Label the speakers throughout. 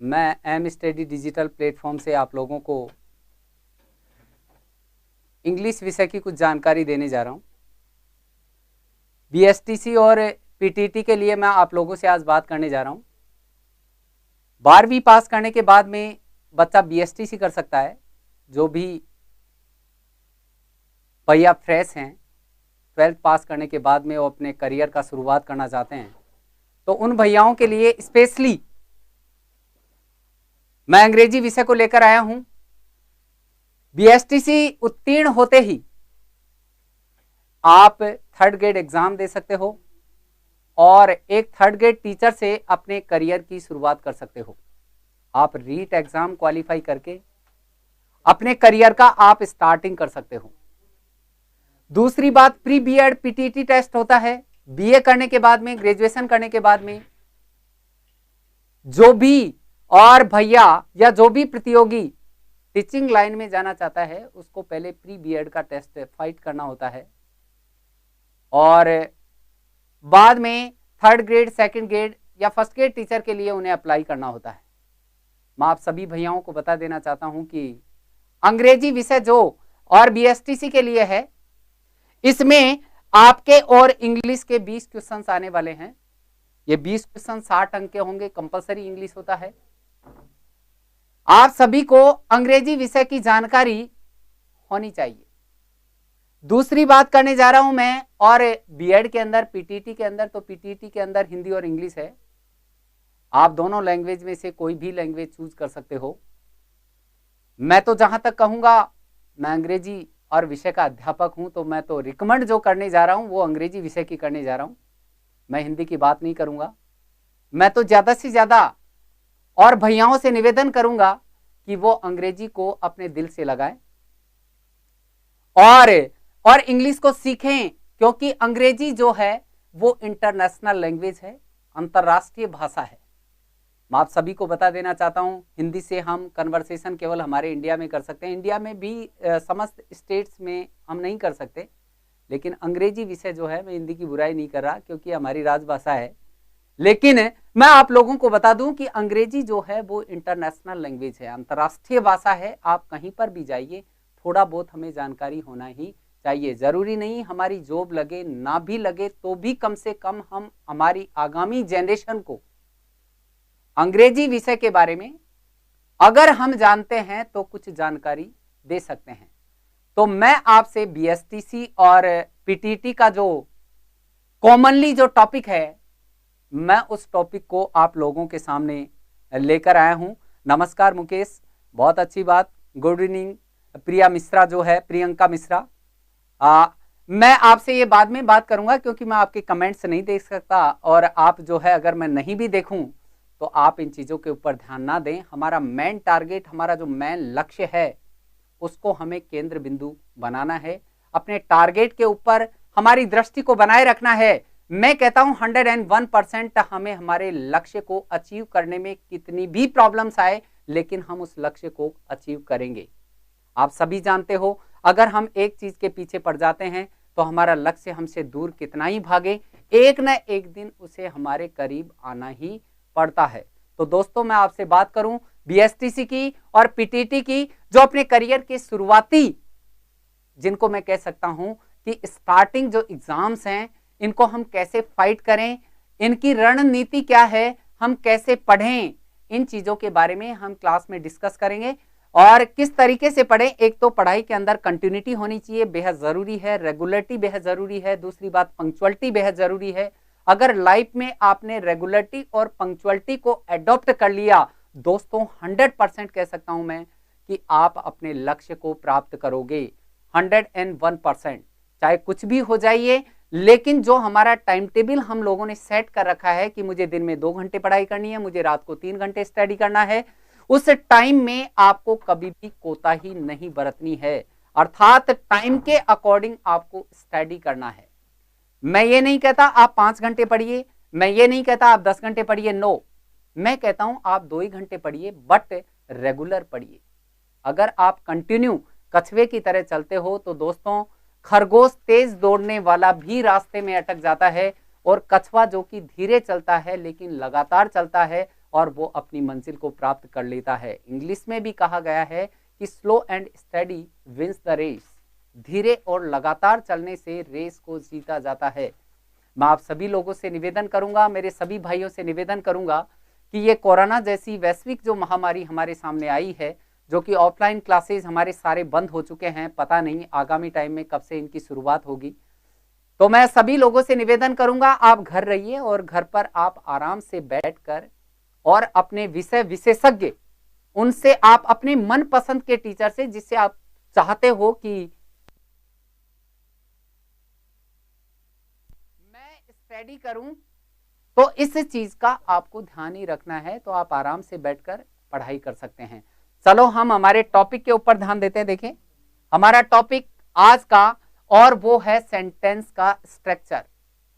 Speaker 1: मैं M study digital platform से आप लोगों को इंग्लिश विषय की कुछ जानकारी देने जा रहा हूं। बीएसटीसी और पीटीटी के लिए मैं आप लोगों से आज बात करने जा रहा हूं। 12वीं पास करने के बाद में बच्चा बीएसटीसी कर सकता है। जो भी भैया फ्रेश हैं, 12th पास करने के बाद में वो अपने करियर का शुरुआत करना चाहते हैं, तो उन भैयाओं के लिए स्पेशली मैं अंग्रेजी विषय को लेकर आया हूं। बीएसटीसी उत्तीर्ण होते ही आप 3rd ग्रेड एग्जाम दे सकते हो और एक 3rd ग्रेड टीचर से अपने करियर की शुरुआत कर सकते हो। आप रीट एग्जाम क्वालिफाई करके अपने करियर का आप स्टार्टिंग कर सकते हो। दूसरी बात, प्री बीएड पीटीटी टेस्ट होता है। बीए करने के बाद में, ग्रेजुएशन करने के बाद में जो भी और भैया या जो भी प्रतियोगी टीचिंग लाइन में जाना चाहता है उसको पहले प्री बीएड का टेस्ट फाइट करना होता है और बाद में 3rd ग्रेड, 2nd ग्रेड या 1st ग्रेड टीचर के लिए उन्हें अप्लाई करना होता है। मैं आप सभी भैयाओं को बता देना चाहता हूं कि अंग्रेजी विषय जो और बीएसटीसी के लिए है, इसमें आपके और इंग्लिश के 20 क्वेश्चंस आने वाले हैं। ये 20 क्वेश्चन 60 अंक के होंगे, कंपलसरी इंग्लिश होता है। आप सभी को अंग्रेजी विषय की जानकारी होनी चाहिए। दूसरी बात करने जा रहा हूं मैं, और बीएड के अंदर, पीटीटी के अंदर, तो पीटीटी के अंदर हिंदी और इंग्लिश है। आप दोनों लैंग्वेज में से कोई भी लैंग्वेज चूज कर सकते हो। मैं तो जहां तक कहूंगा, मैं अंग्रेजी और विषय का अध्यापक हूं, तो मैं तो रिकमेंड जो करने जा रहा हूं वो अंग्रेजी विषय की करने जा रहा हूं। मैं हिंदी की बात नहीं करूंगा। मैं तो ज्यादा से ज्यादा और भैयाओं से निवेदन करूंगा कि वो अंग्रेजी को अपने दिल से लगाएं और इंग्लिश को सीखें, क्योंकि अंग्रेजी जो है वो इंटरनेशनल लैंग्वेज है, अंतरराष्ट्रीय भाषा है। मैं आप सभी को बता देना चाहता हूं, हिंदी से हम कन्वर्सेशन केवल हमारे इंडिया में कर सकते हैं। इंडिया में भी समस्त स्टेट्स में हम नहीं कर सकते, लेकिन अंग्रेजी विषय जो है, मैं हिंदी की बुराई नहीं कर रहा क्योंकि हमारी राजभाषा है, लेकिन मैं आप लोगों को बता दूं कि अंग्रेजी जो है वो इंटरनेशनल लैंग्वेज है, अंतरराष्ट्रीय भाषा है। आप कहीं पर भी जाइए, थोड़ा बहुत हमें जानकारी होना ही चाहिए। जरूरी नहीं हमारी जॉब लगे, ना भी लगे तो भी कम से कम हम हमारी आगामी जनरेशन को अंग्रेजी विषय के बारे में अगर हम जानते हैं तो कुछ जानकारी दे सकते हैं। तो मैं आपसे बीएसटीसी और पीटीटी का जो कॉमनली जो टॉपिक है, मैं उस टॉपिक को आप लोगों के सामने लेकर आया हूं। नमस्कार मुकेश, बहुत अच्छी बात। गुड इवनिंग प्रिया मिश्रा जो है, प्रियंका मिश्रा। मैं आपसे ये बाद में बात करूंगा क्योंकि मैं आपके कमेंट्स नहीं देख सकता, और आप जो है अगर मैं नहीं भी देखूं तो आप इन चीज़ों के ऊपर ध्यान ना दें। हमारा मेन टारगेट, हमारा जो मेन लक्ष्य है, उसको हमें केंद्र बिंदु बनाना है। अपने टारगेट के ऊपर हमारी दृष्टि को बनाए रखना है। मैं कहता हूं 101% हमें हमारे लक्ष्य को अचीव करने में कितनी भी प्रॉब्लम्स आए, लेकिन हम उस लक्ष्य को अचीव करेंगे। आप सभी जानते हो, अगर हम एक चीज के पीछे पड़ जाते हैं तो हमारा लक्ष्य हमसे दूर कितना ही भागे, एक न एक दिन उसे हमारे करीब आना ही पड़ता है। तो दोस्तों, मैं आपसे बात करूं बीएसटीसी की और पीटीटी की, जो अपने करियर के शुरुआती, जिनको मैं कह सकता हूं कि स्टार्टिंग जो एग्जाम्स हैं, इनको हम कैसे फाइट करें, इनकी रणनीति क्या है, हम कैसे पढ़ें, इन चीजों के बारे में हम क्लास में डिस्कस करेंगे। और किस तरीके से पढ़ें, एक तो पढ़ाई के अंदर कंटिन्यूटी होनी चाहिए, बेहद जरूरी है। रेगुलरिटी बेहद जरूरी है। दूसरी बात, पंक्चुअलिटी बेहद जरूरी है। अगर लाइफ में आपने रेगुलरिटी और पंक्चुअलिटी को एडॉप्ट कर लिया दोस्तों, 100% कह सकता हूं मैं कि आप अपने लक्ष्य को प्राप्त करोगे। 101%, चाहे कुछ भी हो जाइए, लेकिन जो हमारा टाइम टेबल हम लोगों ने सेट कर रखा है कि मुझे दिन में 2 घंटे पढ़ाई करनी है, मुझे रात को 3 घंटे स्टडी करना है, उस टाइम में आपको कभी भी कोताही नहीं बरतनी है। अर्थात टाइम के अकॉर्डिंग आपको स्टडी करना है। मैं ये नहीं कहता आप 5 घंटे पढ़िए, मैं ये नहीं कहता आप 10 घंटे पढ़िए, नो, मैं कहता हूं आप 2 ही घंटे पढ़िए, बट रेगुलर पढ़िए। अगर आप कंटिन्यू कछुए की तरह चलते हो तो दोस्तों, खरगोश तेज दौड़ने वाला भी रास्ते में अटक जाता है, और कछुआ जो कि धीरे चलता है लेकिन लगातार चलता है और वो अपनी मंजिल को प्राप्त कर लेता है। इंग्लिश में भी कहा गया है कि slow and steady wins the race, धीरे और लगातार चलने से रेस को जीता जाता है। मैं आप सभी लोगों से निवेदन करूंगा, मेरे सभी भाइयों से निवेदन करूंगा कि ये कोरोना जैसी वैश्विक जो महामारी हमारे सामने आई है, जो कि ऑफलाइन क्लासेस हमारे सारे बंद हो चुके हैं, पता नहीं आगामी टाइम में कब से इनकी शुरुआत होगी। तो मैं सभी लोगों से निवेदन करूंगा, आप घर रहिए और घर पर आप आराम से बैठकर और अपने विषय विशेषज्ञ उनसे आप अपने मनपसंद के टीचर से, जिससे आप चाहते हो कि मैं स्टडी करूं, तो इस चीज का आपको ध्यान ही रखना है। तो आप आराम से बैठकर पढ़ाई कर सकते हैं। चलो हम हमारे टॉपिक के ऊपर ध्यान देते हैं। देखें हमारा टॉपिक आज का, और वो है सेंटेंस का स्ट्रक्चर,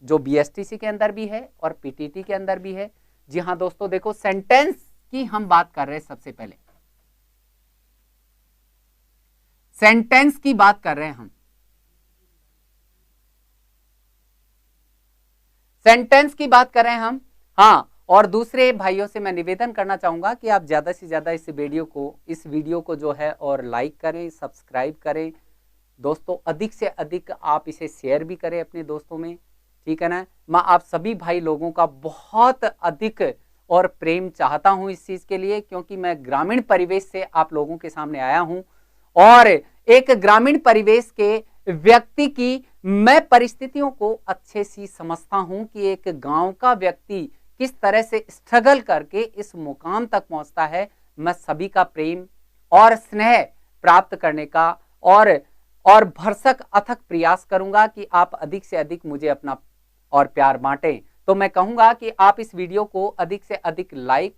Speaker 1: जो बीएसटीसी के अंदर भी है और पीटीटी के अंदर भी है। जी हाँ दोस्तों, देखो सेंटेंस की हम बात कर रहे हैं। सबसे पहले सेंटेंस की बात कर रहे हैं हम, सेंटेंस की बात कर रहे हैं हम। हाँ, और दूसरे भाइयों से मैं निवेदन करना चाहूंगा कि आप ज्यादा से ज्यादा इस वीडियो को जो है और लाइक करें, सब्सक्राइब करें दोस्तों, अधिक से अधिक आप इसे शेयर भी करें अपने दोस्तों में, ठीक है ना। मैं आप सभी भाई लोगों का बहुत अधिक और प्रेम चाहता हूं इस चीज के लिए, क्योंकि मैं ग्रामीण परिवेश से आप लोगों के सामने आया हूं और एक ग्रामीण परिवेश के व्यक्ति की मैं परिस्थितियों को अच्छे से समझता हूं कि एक गांव का व्यक्ति किस तरह से स्ट्रगल करके इस मुकाम तक पहुंचता है। मैं सभी का प्रेम और स्नेह प्राप्त करने का और भरसक अथक प्रयास करूंगा कि आप अधिक से अधिक मुझे अपना और प्यार बांटें। तो मैं कहूंगा कि आप इस वीडियो को अधिक से अधिक लाइक,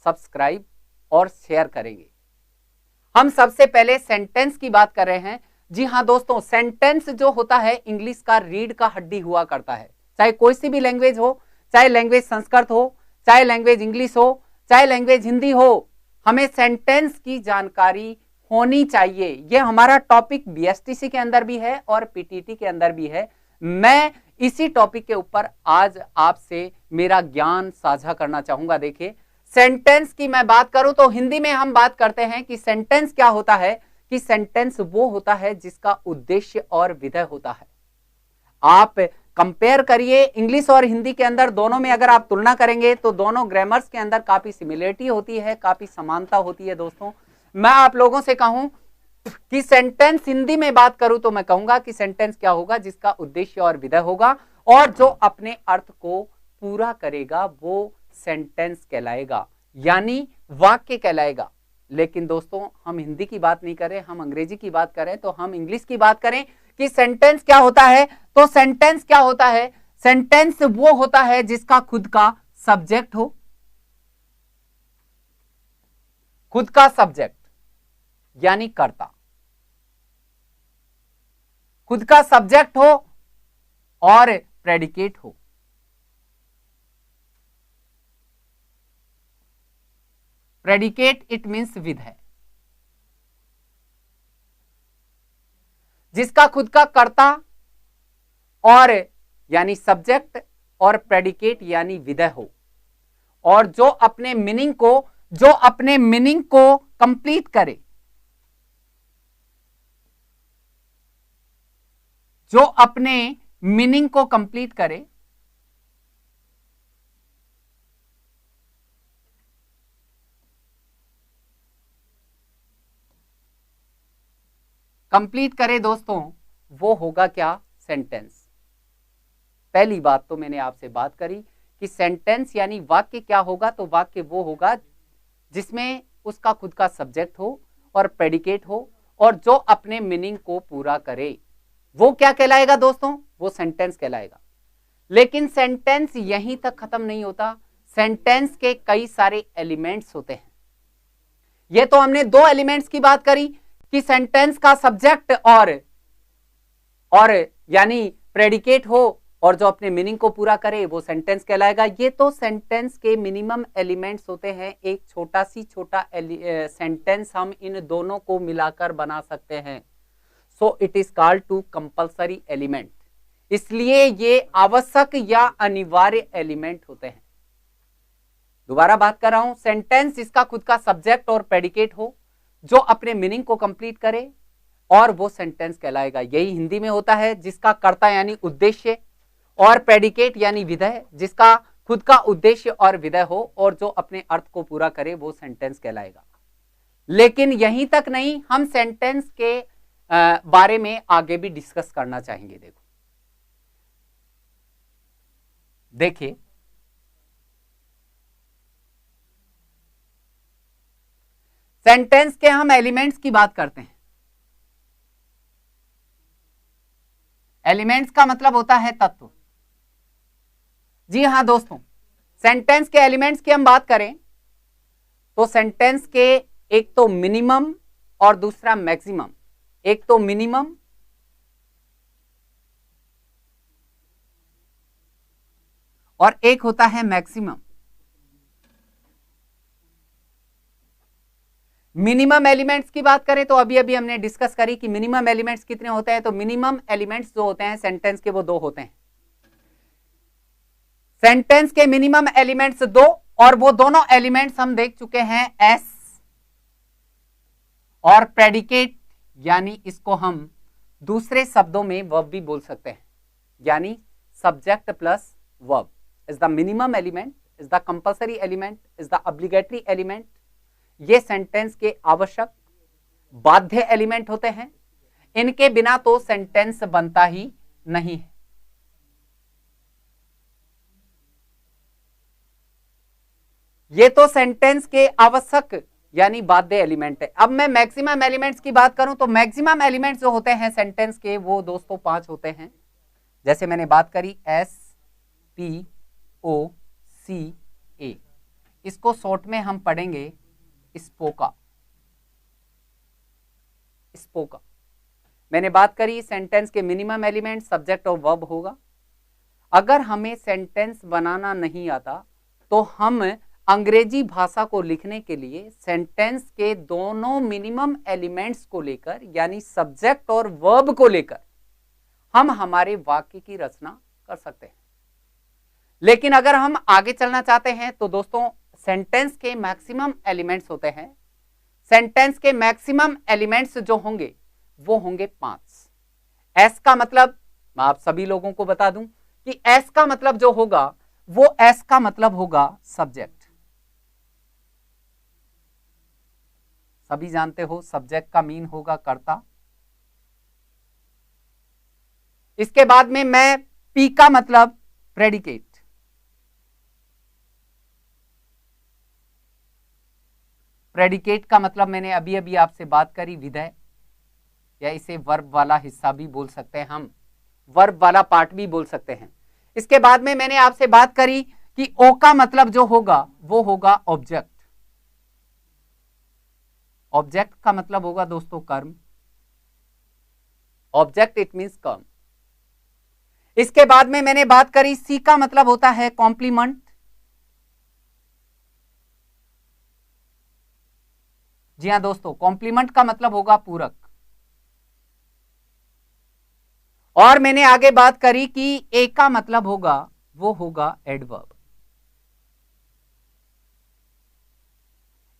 Speaker 1: सब्सक्राइब और शेयर करेंगे। हम सबसे पहले सेंटेंस की बात कर रहे हैं। जी हाँ दोस्तों, सेंटेंस जो होता है इंग्लिश का रीढ़ का हड्डी हुआ करता है। चाहे कोई सी भी लैंग्वेज हो, चाहे लैंग्वेज संस्कृत हो, चाहे लैंग्वेज इंग्लिश हो, चाहे लैंग्वेज हिंदी हो, हमें सेंटेंस की जानकारी होनी चाहिए। यह हमारा टॉपिक बीएसटीसी के अंदर भी है और पीटीटी के अंदर भी है। मैं इसी टॉपिक के ऊपर आज आपसे मेरा ज्ञान साझा करना चाहूंगा। देखिए सेंटेंस की मैं बात करूं तो हिंदी में हम बात करते हैं कि सेंटेंस क्या होता है, कि सेंटेंस वो होता है जिसका उद्देश्य और विधेय होता है। आप कंपेयर करिए इंग्लिश और हिंदी के अंदर, दोनों में अगर आप तुलना करेंगे तो दोनों ग्रामर्स के अंदर काफी सिमिलरिटी होती है, काफी समानता होती है। दोस्तों मैं आप लोगों से कहूं कि सेंटेंस हिंदी में बात करूं तो मैं कहूंगा कि सेंटेंस क्या होगा, जिसका उद्देश्य और विधेय होगा और जो अपने अर्थ को पूरा करेगा वो सेंटेंस कहलाएगा, यानी वाक्य कहलाएगा। लेकिन दोस्तों हम हिंदी की बात नहीं करें, हम अंग्रेजी की बात करें, तो हम इंग्लिश की बात करें कि सेंटेंस क्या होता है। तो सेंटेंस क्या होता है, सेंटेंस वो होता है जिसका खुद का सब्जेक्ट हो, खुद का सब्जेक्ट यानी कर्ता, खुद का सब्जेक्ट हो और प्रेडिकेट हो। प्रेडिकेट इट मीन्स विधेय, जिसका खुद का कर्ता और यानी सब्जेक्ट और प्रेडिकेट यानी विधेय हो, और जो अपने मीनिंग को कंप्लीट करे, जो अपने मीनिंग को कंप्लीट करे, कंप्लीट करे दोस्तों, वो होगा क्या, सेंटेंस। पहली बात तो मैंने आपसे बात करी कि सेंटेंस यानी वाक्य क्या होगा, तो वाक्य वो होगा जिसमें उसका खुद का सब्जेक्ट हो और प्रेडिकेट हो और जो अपने मीनिंग को पूरा करे, वो क्या कहलाएगा दोस्तों, वो सेंटेंस कहलाएगा। लेकिन सेंटेंस यहीं तक खत्म नहीं होता, सेंटेंस के कई सारे एलिमेंट्स होते हैं। ये तो हमने दो एलिमेंट्स की बात करी कि सेंटेंस का सब्जेक्ट और यानी प्रेडिकेट हो और जो अपने मीनिंग को पूरा करे वो सेंटेंस कहलाएगा। ये तो सेंटेंस के मिनिमम एलिमेंट्स होते हैं। एक छोटा सेंटेंस हम इन दोनों को मिलाकर बना सकते हैं। So it is called to compulsory element, इसलिए ये आवश्यक या अनिवार्य एलिमेंट होते हैं। दोबारा बात कर रहा हूं, सेंटेंस जिसका खुद का सब्जेक्ट और प्रेडिकेट हो, जो अपने मीनिंग को कंप्लीट करे, और वो सेंटेंस कहलाएगा। यही हिंदी में होता है, जिसका कर्ता यानी उद्देश्य और प्रेडिकेट यानी विधेय, जिसका खुद का उद्देश्य और विधेय हो और जो अपने अर्थ को पूरा करे, वो सेंटेंस कहलाएगा। लेकिन यहीं तक नहीं, हम सेंटेंस के बारे में आगे भी डिस्कस करना चाहेंगे। देखिए, सेंटेंस के हम एलिमेंट्स की बात करते हैं। एलिमेंट्स का मतलब होता है तत्व। जी हां दोस्तों, सेंटेंस के एलिमेंट्स की हम बात करें तो सेंटेंस के एक तो मिनिमम और दूसरा मैक्सिमम, एक तो मिनिमम और एक होता है मैक्सिमम। मिनिमम एलिमेंट्स की बात करें तो अभी अभी हमने डिस्कस करी कि मिनिमम एलिमेंट्स कितने होते हैं। तो मिनिमम एलिमेंट्स जो होते हैं सेंटेंस के, वो 2 होते हैं। सेंटेंस के मिनिमम एलिमेंट्स 2, और वो दोनों एलिमेंट्स हम देख चुके हैं, एस और प्रेडिकेट, यानी इसको हम दूसरे शब्दों में वर्ब भी बोल सकते हैं, यानी subject plus verb is the minimum element, is the compulsory element, is the obligatory element. ये सेंटेंस के आवश्यक बाध्य एलिमेंट होते हैं। इनके बिना तो सेंटेंस बनता ही नहीं है। ये तो सेंटेंस के आवश्यक यानी बाध्य एलिमेंट है। अब मैं मैक्सिमम एलिमेंट्स की बात करूं तो मैक्सिमम एलिमेंट्स जो होते हैं सेंटेंस के, वो दोस्तों 5 होते हैं। जैसे मैंने बात करी एस पी ओ सी ए, इसको शॉर्ट में हम पढ़ेंगे स्पोका। स्पोका मैंने बात करी, सेंटेंस के मिनिमम एलिमेंट सब्जेक्ट और वर्ब होगा। अगर हमें सेंटेंस बनाना नहीं आता तो हम अंग्रेजी भाषा को लिखने के लिए सेंटेंस के दोनों मिनिमम एलिमेंट्स को लेकर, यानी सब्जेक्ट और वर्ब को लेकर, हम हमारे वाक्य की रचना कर सकते हैं। लेकिन अगर हम आगे चलना चाहते हैं तो दोस्तों, सेंटेंस के मैक्सिमम एलिमेंट्स होते हैं। सेंटेंस के मैक्सिमम एलिमेंट्स जो होंगे वो होंगे 5। एस का मतलब मैं आप सभी लोगों को बता दूं कि एस का मतलब जो होगा वो एस का मतलब होगा सब्जेक्ट। सभी जानते हो सब्जेक्ट का मीन होगा कर्ता। इसके बाद में मैं पी का मतलब प्रेडिकेट। प्रेडिकेट का मतलब मैंने अभी अभी आपसे बात करी, विधेय, या इसे वर्ब वाला हिस्सा भी बोल सकते हैं, हम वर्ब वाला पार्ट भी बोल सकते हैं। इसके बाद में मैंने आपसे बात करी कि ओ का मतलब जो होगा वो होगा ऑब्जेक्ट। ऑब्जेक्ट का मतलब होगा दोस्तों कर्म। ऑब्जेक्ट इट मींस कर्म। इसके बाद में मैंने बात करी, सी का मतलब होता है कॉम्प्लीमेंट। जी हां दोस्तों, कॉम्प्लीमेंट का मतलब होगा पूरक। और मैंने आगे बात करी कि ए का मतलब होगा वो होगा एडवर्ब।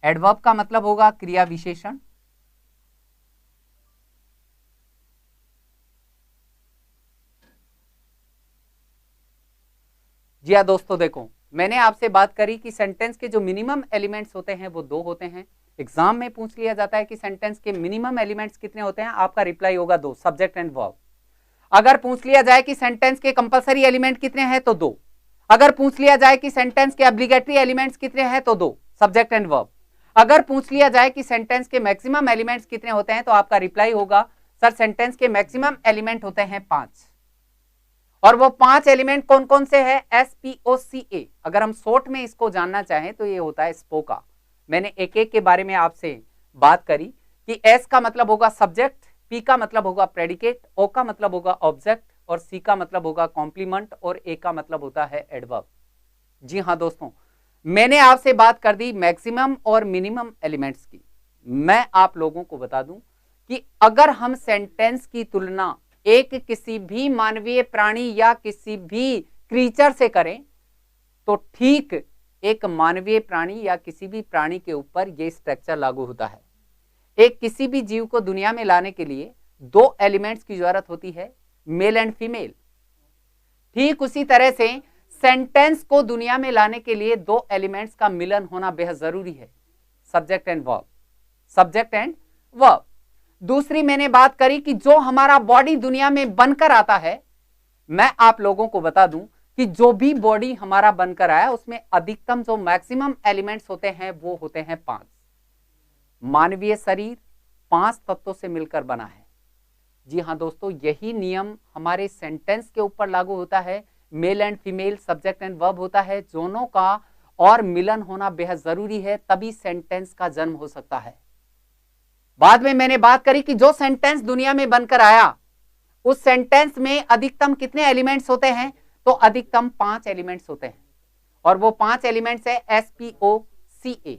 Speaker 1: एडवर्ब का मतलब होगा क्रिया विशेषण। जी हाँ दोस्तों, देखो मैंने आपसे बात करी कि सेंटेंस के जो मिनिमम एलिमेंट्स होते हैं वो 2 होते हैं। एग्जाम में पूछ लिया जाता है कि सेंटेंस के मिनिमम एलिमेंट्स कितने होते हैं, आपका रिप्लाई होगा 2, सब्जेक्ट एंड वर्ब। अगर पूछ लिया जाए कि सेंटेंस के कंपल्सरी एलिमेंट कितने हैं तो 2। अगर पूछ लिया जाए कि सेंटेंस के ऑब्लिगेटरी एलिमेंट्स कितने हैं तो 2, सब्जेक्ट एंड वर्ब। अगर पूछ लिया जाए कि सेंटेंस के मैक्सिमम एलिमेंट्स कितने होते हैं तो आपका रिप्लाई होगा सर सेंटेंस के मैक्सिमम एलिमेंट होते हैं 5। और वो 5 एलिमेंट कौन कौन से हैं, SPOCA। अगर हम शॉर्ट में इसको जानना चाहें तो ये होता है स्पोका। मैंने एक एक के बारे में आपसे बात करी कि S का मतलब होगा सब्जेक्ट, P का मतलब होगा प्रेडिकेट, O का मतलब होगा ऑब्जेक्ट, और C का मतलब होगा कॉम्प्लीमेंट, और A का मतलब होता है एडवर्ब। जी हाँ दोस्तों, मैंने आपसे बात कर दी मैक्सिमम और मिनिमम एलिमेंट्स की। मैं आप लोगों को बता दूं कि अगर हम सेंटेंस की तुलना एक किसी भी मानवीय प्राणी या किसी भी क्रीचर से करें तो ठीक एक मानवीय प्राणी या किसी भी प्राणी के ऊपर यह स्ट्रक्चर लागू होता है। एक किसी भी जीव को दुनिया में लाने के लिए दो एलिमेंट्स की जरूरत होती है, मेल एंड फीमेल। ठीक उसी तरह से सेंटेंस को दुनिया में लाने के लिए दो एलिमेंट्स का मिलन होना बेहद जरूरी है, subject and verb. Subject and verb. दूसरी मैंने बात करी कि जो हमारा बॉडी दुनिया में बनकर आता है, मैं आप लोगों को बता दूं कि जो भी बॉडी हमारा बनकर आया उसमें अधिकतम जो मैक्सिमम एलिमेंट्स होते हैं वो होते हैं 5। मानवीय शरीर 5 तत्वों से मिलकर बना है। जी हाँ दोस्तों, यही नियम हमारे सेंटेंस के ऊपर लागू होता है। Male and female, subject and verb होता है, दोनों का और मिलन होना बेहद जरूरी है, तभी सेंटेंस का जन्म हो सकता है। बाद में मैंने बात करी कि जो सेंटेंस दुनिया में बनकर आया उस सेंटेंस में अधिकतम कितने एलिमेंट्स होते हैं, तो अधिकतम 5 एलिमेंट्स होते हैं, और वो 5 एलिमेंट्स है SPOCA,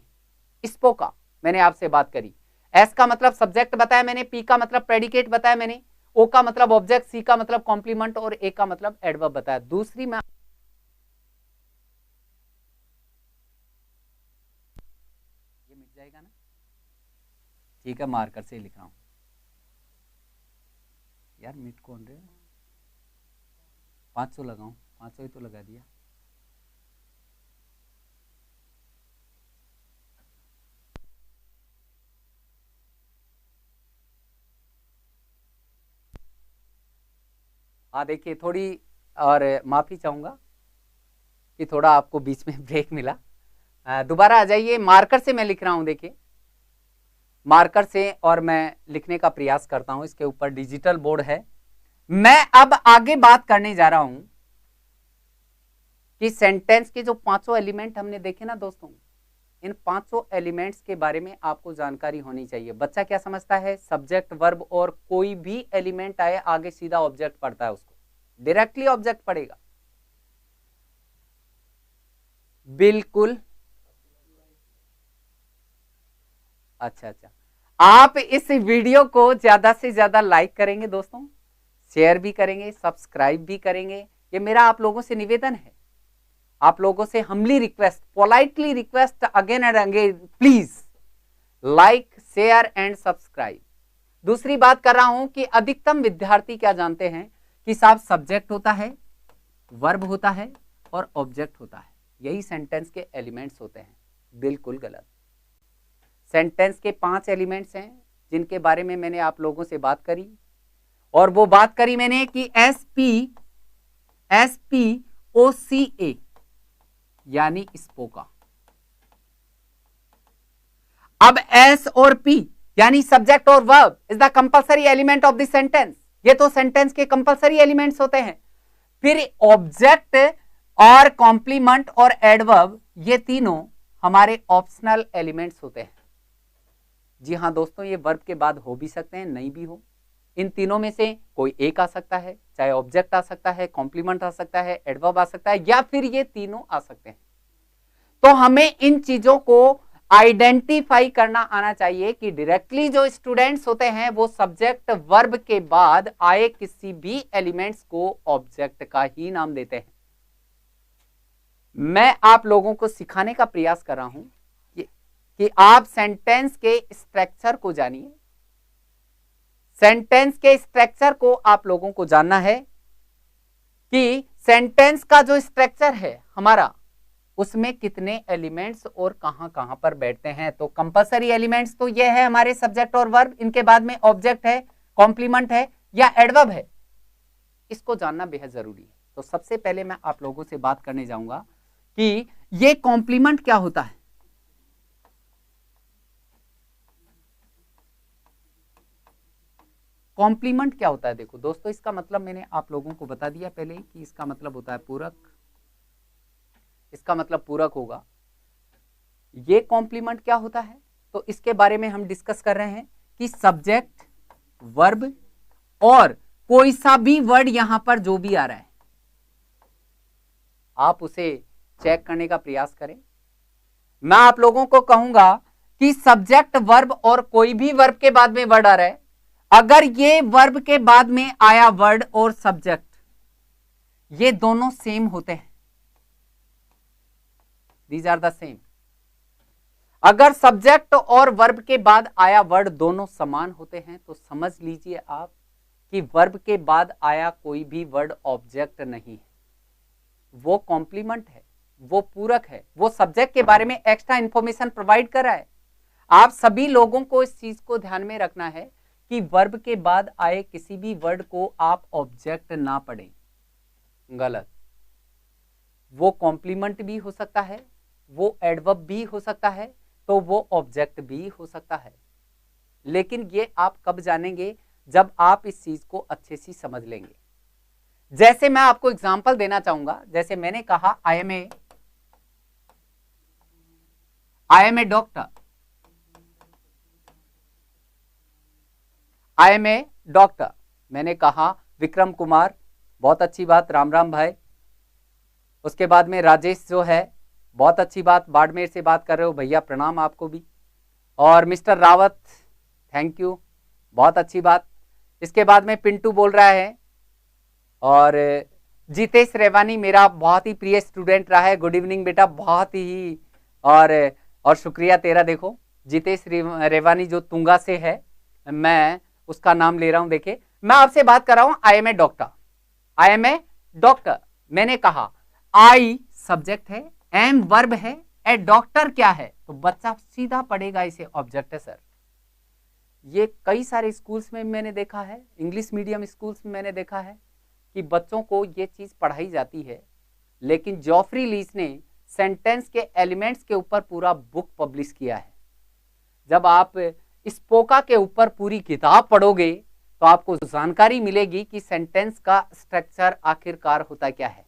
Speaker 1: स्पोका। मैंने आपसे बात करी। S का मतलब सब्जेक्ट बताया मैंने, P का मतलब प्रेडिकेट बताया मैंने, O का मतलब ऑब्जेक्ट, C का मतलब कॉम्प्लीमेंट और A का मतलब एडवर्ब बताया। दूसरी मैं ये मिट जाएगा ना, ठीक है, मार्कर से लिख रहा हूं यार, मिट कौन रहे, 500 लगाऊं, 500 ही तो लगा दिया। हाँ देखिए, थोड़ी और माफी चाहूंगा कि थोड़ा आपको बीच में ब्रेक मिला। दोबारा आ जाइए। मार्कर से मैं लिख रहा हूं, देखिए मार्कर से, और मैं लिखने का प्रयास करता हूं। इसके ऊपर डिजिटल बोर्ड है। मैं अब आगे बात करने जा रहा हूं कि सेंटेंस के जो 5 एलिमेंट हमने देखे ना दोस्तों, इन 5 एलिमेंट्स के बारे में आपको जानकारी होनी चाहिए। बच्चा क्या समझता है, सब्जेक्ट वर्ब और कोई भी एलिमेंट आए आगे सीधा ऑब्जेक्ट पड़ता है, उसको डायरेक्टली ऑब्जेक्ट पड़ेगा। बिल्कुल, अच्छा, आप इस वीडियो को ज्यादा से ज्यादा लाइक करेंगे दोस्तों, शेयर भी करेंगे, सब्सक्राइब भी करेंगे। ये मेरा आप लोगों से निवेदन है, आप लोगों से humbly request, politely request again and again, please like, share and subscribe. दूसरी बात कर रहा हूं कि अधिकतम विद्यार्थी क्या जानते हैं कि साहब सब्जेक्ट होता है, वर्ब होता है और ऑब्जेक्ट होता है, यही सेंटेंस के एलिमेंट्स होते हैं। बिल्कुल गलत। सेंटेंस के 5 एलिमेंट्स हैं जिनके बारे में मैंने आप लोगों से बात करी, और वो बात करी मैंने कि SPOCA यानी स्पोका। अब S और P यानी सब्जेक्ट और verb is the compulsory element of the sentence. ये तो सेंटेंस के कंपल्सरी एलिमेंट्स होते हैं। फिर ऑब्जेक्ट और कॉम्प्लीमेंट और एडवर्ब, ये तीनों हमारे ऑप्शनल एलिमेंट्स होते हैं। जी हां दोस्तों, ये वर्ब के बाद हो भी सकते हैं, नहीं भी हो। इन तीनों में से कोई एक आ सकता है, चाहे ऑब्जेक्ट आ सकता है, कॉम्प्लीमेंट आ सकता है, एडवर्ब आ सकता है, या फिर ये तीनों आ सकते हैं। तो हमें इन चीजों को आइडेंटिफाई करना आना चाहिए कि डायरेक्टली जो स्टूडेंट्स होते हैं वो सब्जेक्ट वर्ब के बाद आए किसी भी एलिमेंट्स को ऑब्जेक्ट का ही नाम देते हैं। मैं आप लोगों को सिखाने का प्रयास कर रहा हूं कि आप सेंटेंस के स्ट्रक्चर को जानिए। सेंटेंस के स्ट्रक्चर को आप लोगों को जानना है कि सेंटेंस का जो स्ट्रक्चर है हमारा, उसमें कितने एलिमेंट्स और कहां कहां पर बैठते हैं। तो कंपल्सरी एलिमेंट्स तो ये है हमारे सब्जेक्ट और वर्ब, इनके बाद में ऑब्जेक्ट है, कॉम्प्लीमेंट है या एडवर्ब है, इसको जानना बेहद जरूरी है। तो सबसे पहले मैं आप लोगों से बात करने जाऊंगा कि ये कॉम्प्लीमेंट क्या होता है। कॉम्प्लीमेंट क्या होता है? देखो दोस्तों, इसका मतलब मैंने आप लोगों को बता दिया पहले कि इसका मतलब होता है पूरक। इसका मतलब पूरक होगा। ये कॉम्प्लीमेंट क्या होता है, तो इसके बारे में हम डिस्कस कर रहे हैं कि सब्जेक्ट, वर्ब और कोई सा भी वर्ड यहां पर जो भी आ रहा है, आप उसे चेक करने का प्रयास करें। मैं आप लोगों को कहूंगा कि सब्जेक्ट, वर्ब और कोई भी वर्ब के बाद में वर्ड आ रहा है, अगर ये वर्ब के बाद में आया वर्ड और सब्जेक्ट, ये दोनों सेम होते हैं, दीज आर द सेम। अगर सब्जेक्ट और वर्ब के बाद आया वर्ड दोनों समान होते हैं तो समझ लीजिए आप कि वर्ब के बाद आया कोई भी वर्ड ऑब्जेक्ट नहीं है, वो कॉम्प्लीमेंट है, वो पूरक है, वो सब्जेक्ट के बारे में एक्स्ट्रा इंफॉर्मेशन प्रोवाइड कर रहा है। आप सभी लोगों को इस चीज को ध्यान में रखना है कि वर्ब के बाद आए किसी भी वर्ड को आप ऑब्जेक्ट ना पढ़ें, गलत। वो कॉम्प्लीमेंट भी हो सकता है, वो एडवर्ब भी हो सकता है, तो वो ऑब्जेक्ट भी हो सकता है। लेकिन ये आप कब जानेंगे, जब आप इस चीज को अच्छे से समझ लेंगे। जैसे मैं आपको एग्जांपल देना चाहूंगा, जैसे मैंने कहा I am a doctor, I am a doctor. मैंने कहा विक्रम कुमार, बहुत अच्छी बात, राम राम भाई। उसके बाद में राजेश जो है, बहुत अच्छी बात, बाड़मेर से बात कर रहे हो भैया, प्रणाम आपको भी। और मिस्टर रावत, थैंक यू, बहुत अच्छी बात। इसके बाद में पिंटू बोल रहा है, और जितेश रेवानी मेरा बहुत ही प्रिय स्टूडेंट रहा है, गुड इवनिंग बेटा, बहुत ही और शुक्रिया तेरा। देखो जितेश रेवानी जो तुंगा से है, मैं उसका नाम ले रहा हूं। देखिए मैं आपसे बात कर रहा हूं, I am a doctor, I am a doctor. मैंने कहा आई सब्जेक्ट है, एम वर्ब है, ए डॉक्टर क्या है, तो बच्चा सीधा पढ़ेगा इसे ऑब्जेक्ट है सर। ये कई सारे स्कूल्स में मैंने देखा है, इंग्लिश मीडियम स्कूल्स में मैंने देखा है कि बच्चों को ये चीज पढ़ाई जाती है, लेकिन जॉफ्री लीस ने सेंटेंस के एलिमेंट्स के ऊपर पूरा बुक पब्लिश किया है। जब आप स्पोका के ऊपर पूरी किताब पढ़ोगे तो आपको जानकारी मिलेगी कि सेंटेंस का स्ट्रक्चर आखिरकार होता क्या है।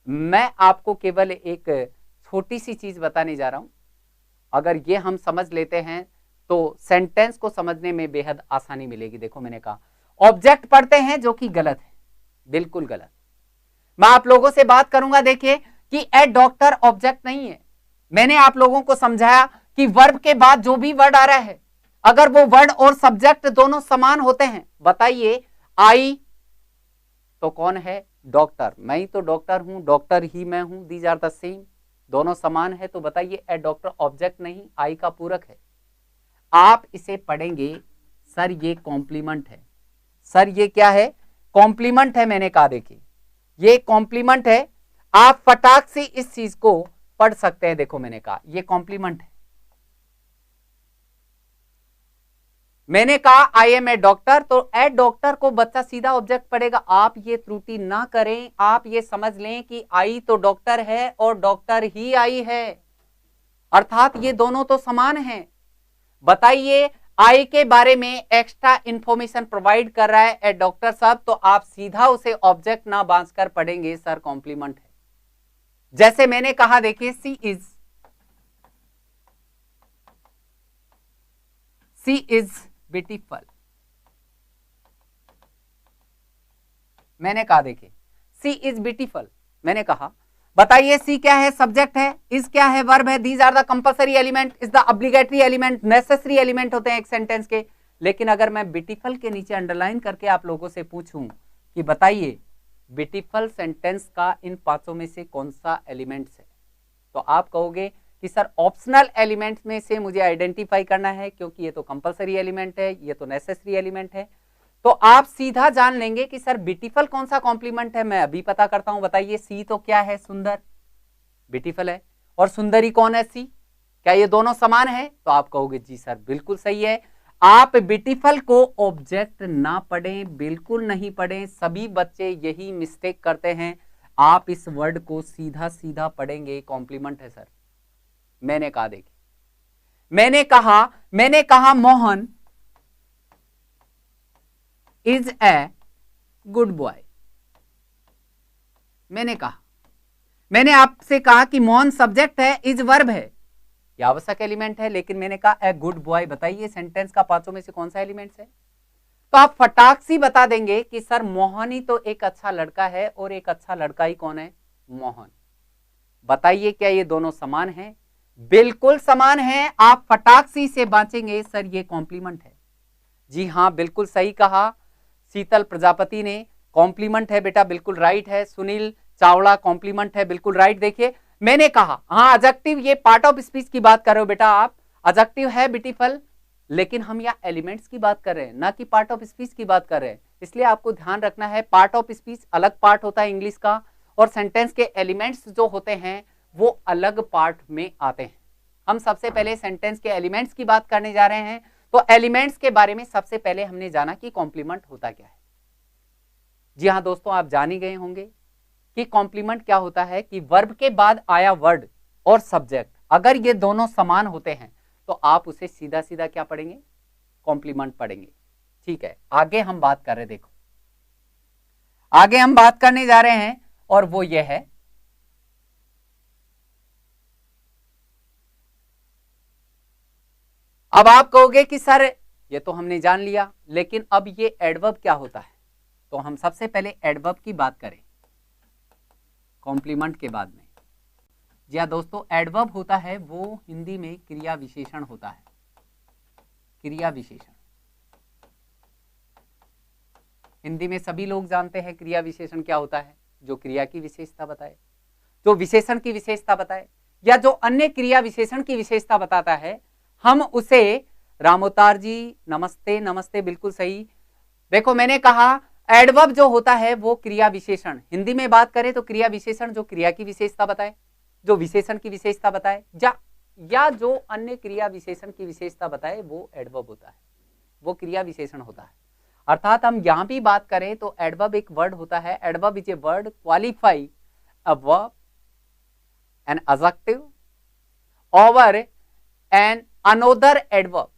Speaker 1: मैं आपको केवल एक छोटी सी चीज बताने जा रहा हूं, अगर ये हम समझ लेते हैं तो सेंटेंस को समझने में बेहद आसानी मिलेगी। देखो मैंने कहा ऑब्जेक्ट पढ़ते हैं, जो कि गलत है, बिल्कुल गलत। मैं आप लोगों से बात करूंगा, देखिए कि ए डॉक्टर ऑब्जेक्ट नहीं है। मैंने आप लोगों को समझाया कि वर्ब के बाद जो भी वर्ड आ रहा है, अगर वो वर्ड और सब्जेक्ट दोनों समान होते हैं, बताइए आई तो कौन है, डॉक्टर। मैं ही तो डॉक्टर हूं, डॉक्टर ही मैं हूं, दीज आर द सेम, दोनों समान है। तो बताइए ए डॉक्टर ऑब्जेक्ट नहीं, आई का पूरक है। आप इसे पढ़ेंगे सर ये कॉम्प्लीमेंट है, सर ये क्या है, कॉम्प्लीमेंट है। मैंने कहा देखिए ये कॉम्प्लीमेंट है, आप फटाक से इस चीज को पढ़ सकते हैं। देखो मैंने कहा ये कॉम्प्लीमेंट है। मैंने कहा आई एम ए डॉक्टर, तो ए डॉक्टर को बच्चा सीधा ऑब्जेक्ट पढ़ेगा। आप ये त्रुटि ना करें, आप ये समझ लें कि आई तो डॉक्टर है और डॉक्टर ही आई है, अर्थात ये दोनों तो समान हैं। बताइए आई के बारे में एक्स्ट्रा इंफॉर्मेशन प्रोवाइड कर रहा है ए डॉक्टर साहब, तो आप सीधा उसे ऑब्जेक्ट ना बांधकर पढ़ेंगे सर कॉम्प्लीमेंट है। जैसे मैंने कहा देखिए सी इज ब्यूटीफुल। मैंने कहा देखिए सी इज ब्यूटीफुल, मैंने कहा बताइए सी क्या है, सब्जेक्ट है, इज क्या है, वर्ब है, these are the compulsory element, is the obligatory element, necessary element होते हैं एक सेंटेंस के। लेकिन अगर मैं ब्यूटीफुल के नीचे अंडरलाइन करके आप लोगों से पूछूं कि बताइए ब्यूटीफुल सेंटेंस का इन पांचों में से कौन सा एलिमेंट्स है, तो आप कहोगे कि सर ऑप्शनल एलिमेंट्स में से मुझे आइडेंटिफाई करना है, क्योंकि ये तो कंपल्सरी एलिमेंट है, ये तो नेसेसरी एलिमेंट है। तो आप सीधा जान लेंगे कि सर ब्यूटीफुल कौन सा कॉम्प्लीमेंट है। मैं अभी पता करता हूं, बताइए सी तो क्या है, सुंदर, ब्यूटीफुल है, और सुंदरी कौन है, सी। क्या ये दोनों समान है, तो आप कहोगे जी सर बिल्कुल सही है। आप ब्यूटीफुल को ऑब्जेक्ट ना पढ़ें, बिल्कुल नहीं पढ़ें, सभी बच्चे यही मिस्टेक करते हैं। आप इस वर्ड को सीधा सीधा पढ़ेंगे कॉम्प्लीमेंट है सर। मैंने कहा देखिए, मैंने कहा Mohan is a good boy. मैंने आपसे कहा कि मोहन सब्जेक्ट है, इज वर्ब है, यह आवश्यक एलिमेंट है, लेकिन मैंने कहा ए गुड बॉय। बताइए सेंटेंस का पांचों में से कौन सा एलिमेंट है, तो आप फटाक सी बता देंगे कि सर मोहन ही तो एक अच्छा लड़का है, और एक अच्छा लड़का ही कौन है, मोहन। बताइए क्या ये दोनों समान हैं, बिल्कुल समान हैं। आप फटाक सी से बांचेंगे सर ये कॉम्प्लीमेंट है। जी हाँ बिल्कुल सही कहा शीतल प्रजापति ने, कॉम्प्लीमेंट है बेटा, बिल्कुल राइट है। सुनील चावड़ा कॉम्प्लीमेंट है, बिल्कुल राइट। देखिए मैंने कहा हाँ एडजेक्टिव, ये पार्ट ऑफ स्पीच की बात कर रहे हो बेटा आप, एडजेक्टिव है ब्यूटीफुल, लेकिन हम यहाँ एलिमेंट्स की बात कर रहे हैं, ना कि पार्ट ऑफ स्पीच की बात कर रहे हैं। इसलिए आपको ध्यान रखना है, पार्ट ऑफ स्पीच अलग पार्ट होता है इंग्लिश का, और सेंटेंस के एलिमेंट्स जो होते हैं वो अलग पार्ट में आते हैं। हम सबसे पहले सेंटेंस के एलिमेंट्स की बात करने जा रहे हैं। तो एलिमेंट्स के बारे में सबसे पहले हमने जाना कि कॉम्प्लीमेंट होता क्या है। जी हाँ दोस्तों, आप जान ही गए होंगे कि कॉम्प्लीमेंट क्या होता है कि वर्ब के बाद आया वर्ड और सब्जेक्ट, अगर ये दोनों समान होते हैं तो आप उसे सीधा सीधा क्या पढ़ेंगे, कॉम्प्लीमेंट पढ़ेंगे। ठीक है, आगे हम बात कर रहे हैं, देखो आगे हम बात करने जा रहे हैं और वो ये है, अब आप कहोगे कि सर ये तो हमने जान लिया, लेकिन अब ये एडवर्ब क्या होता है। तो हम सबसे पहले एडवर्ब की बात करें कॉम्प्लीमेंट के बाद में। जी हाँ दोस्तों, एडवर्ब होता है वो हिंदी में क्रिया विशेषण होता है, क्रिया विशेषण। हिंदी में सभी लोग जानते हैं क्रिया विशेषण क्या होता है, जो क्रिया की विशेषता बताए, जो विशेषण की विशेषता बताए, या जो अन्य क्रिया विशेषण की विशेषता बताता है, हम उसे, रामोतार जी नमस्ते, नमस्ते बिल्कुल सही। देखो मैंने कहा एडवर्ब जो होता है वो क्रिया विशेषण, हिंदी में बात करें तो क्रिया विशेषण जो क्रिया की विशेषता बताए, जो विशेषण की विशेषता बताए, या जो अन्य क्रिया विशेषण की विशेषता बताए, वो एडवर्ब होता है, वो क्रिया विशेषण होता है। अर्थात हम यहां भी बात करें तो एडवर्ब एक वर्ड होता है, adverb is a word qualify a verb, an adjective over an another adverb,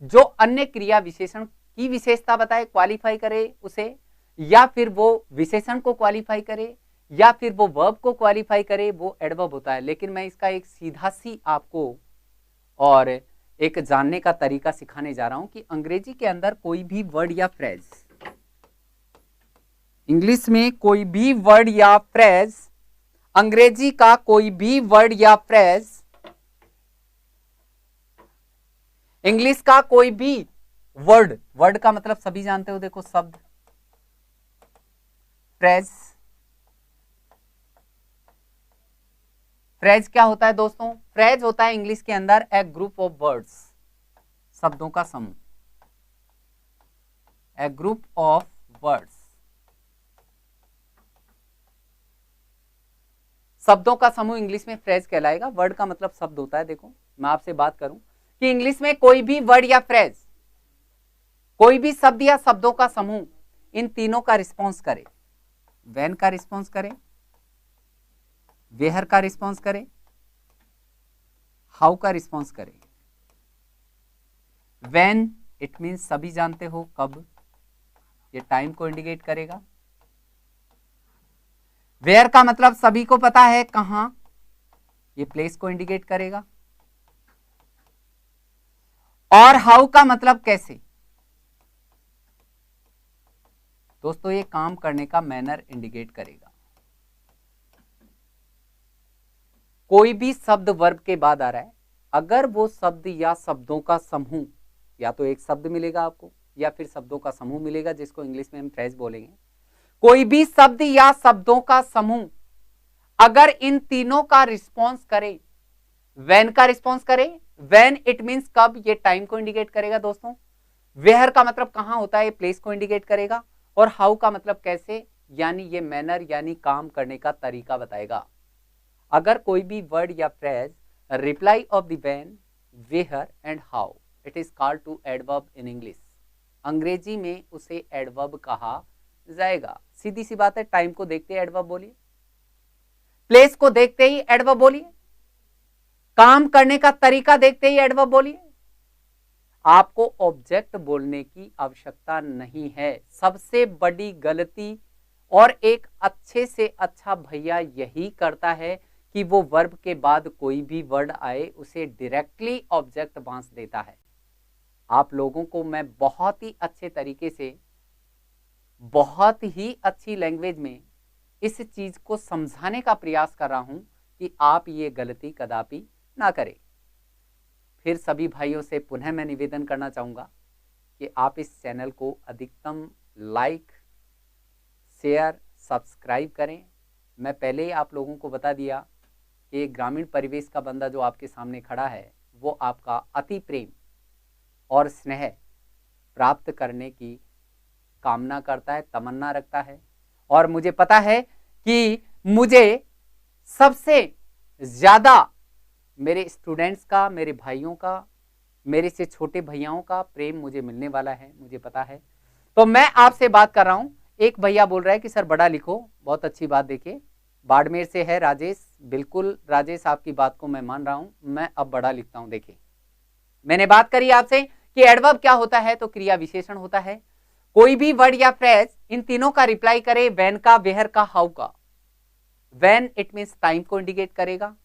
Speaker 1: जो अन्य क्रिया विशेषण की विशेषता बताए, क्वालिफाई करे उसे, या फिर वो विशेषण को क्वालिफाई करे, या फिर वो वर्ब को क्वालिफाई करे, वो एडवर्ब होता है। लेकिन मैं इसका एक सीधा सी आपको और एक जानने का तरीका सिखाने जा रहा हूं कि अंग्रेजी के अंदर कोई भी वर्ड या फ्रेज, इंग्लिश में कोई भी वर्ड या फ्रेज, अंग्रेजी का कोई भी वर्ड या फ्रेज, इंग्लिश का कोई भी वर्ड, वर्ड का मतलब सभी जानते हो, देखो शब्द, फ्रेज, फ्रेज क्या होता है दोस्तों, फ्रेज होता है इंग्लिश के अंदर ए ग्रुप ऑफ वर्ड्स, शब्दों का समूह, ए ग्रुप ऑफ वर्ड्स, शब्दों का समूह इंग्लिश में फ्रेज कहलाएगा। वर्ड का मतलब शब्द होता है। देखो मैं आपसे बात करूं कि इंग्लिश में कोई भी वर्ड या फ्रेज, कोई भी शब्द या शब्दों का समूह, इन तीनों का रिस्पॉन्स करे, व्हेन का रिस्पॉन्स करे, वेयर का रिस्पॉन्स करे, हाउ का रिस्पॉन्स करे। व्हेन इट मीन्स सभी जानते हो कब, ये टाइम को इंडिकेट करेगा। वेयर का मतलब सभी को पता है कहां, ये प्लेस को इंडिकेट करेगा। और हाउ का मतलब कैसे, दोस्तों ये काम करने का मैनर इंडिकेट करेगा। कोई भी शब्द वर्ब के बाद आ रहा है, अगर वो शब्द या शब्दों का समूह, या तो एक शब्द मिलेगा आपको या फिर शब्दों का समूह मिलेगा, जिसको इंग्लिश में हम फ्रेज बोलेंगे। कोई भी शब्द या शब्दों का समूह अगर इन तीनों का रिस्पॉन्स करे, व्हेन का रिस्पॉन्स करे, व्हेन इट मींस कब, ये टाइम को इंडिकेट करेगा दोस्तों। वेयर का मतलब कहां होता है, ये प्लेस को इंडिकेट करेगा। और हाउ का मतलब कैसे, यानी ये मैनर यानी काम करने का तरीका बताएगा। अगर कोई भी वर्ड या phrase reply of the when, where and how, it is called to adverb in English. अंग्रेजी में उसे एडवर्ब कहा जाएगा। सीधी सी बात है, टाइम को देखते ही एडवर्ब बोलिए, प्लेस को देखते ही एडवर्ब बोलिए, काम करने का तरीका देखते ही एडवर्ब बोलिए। आपको ऑब्जेक्ट बोलने की आवश्यकता नहीं है। सबसे बड़ी गलती और एक अच्छे से अच्छा भैया यही करता है कि वो वर्ब के बाद कोई भी वर्ड आए उसे डायरेक्टली ऑब्जेक्ट बांस देता है। आप लोगों को मैं बहुत ही अच्छे तरीके से, बहुत ही अच्छी लैंग्वेज में इस चीज को समझाने का प्रयास कर रहा हूं कि आप ये गलती कदापि ना करें। फिर सभी भाइयों से पुनः मैं निवेदन करना चाहूंगा कि आप इस चैनल को अधिकतम लाइक, शेयर, सब्सक्राइब करें। मैं पहले ही आप लोगों को बता दिया कि ग्रामीण परिवेश का बंदा जो आपके सामने खड़ा है वो आपका अति प्रेम और स्नेह प्राप्त करने की कामना करता है, तमन्ना रखता है। और मुझे पता है कि मुझे सबसे ज्यादा मेरे स्टूडेंट्स का, मेरे भाइयों का, मेरे से छोटे भैयाओं का प्रेम मुझे मिलने वाला है, मुझे पता है। तो मैं आपसे बात कर रहा हूं। एक भैया बोल रहा है कि सर बड़ा लिखो, बहुत अच्छी बात। देखिए बाड़मेर से है राजेश, बिल्कुल राजेश आपकी बात को मैं मान रहा हूं, मैं अब बड़ा लिखता हूं। देखिए मैंने बात करी आपसे कि एडवर्ब क्या होता है, तो क्रिया विशेषण होता है। कोई भी वर्ड या फ्रेज इन तीनों का रिप्लाई करे, व्हेन का, वेयर का, हाउ का। व्हेन इट मींस टाइम को इंडिकेट करेगा,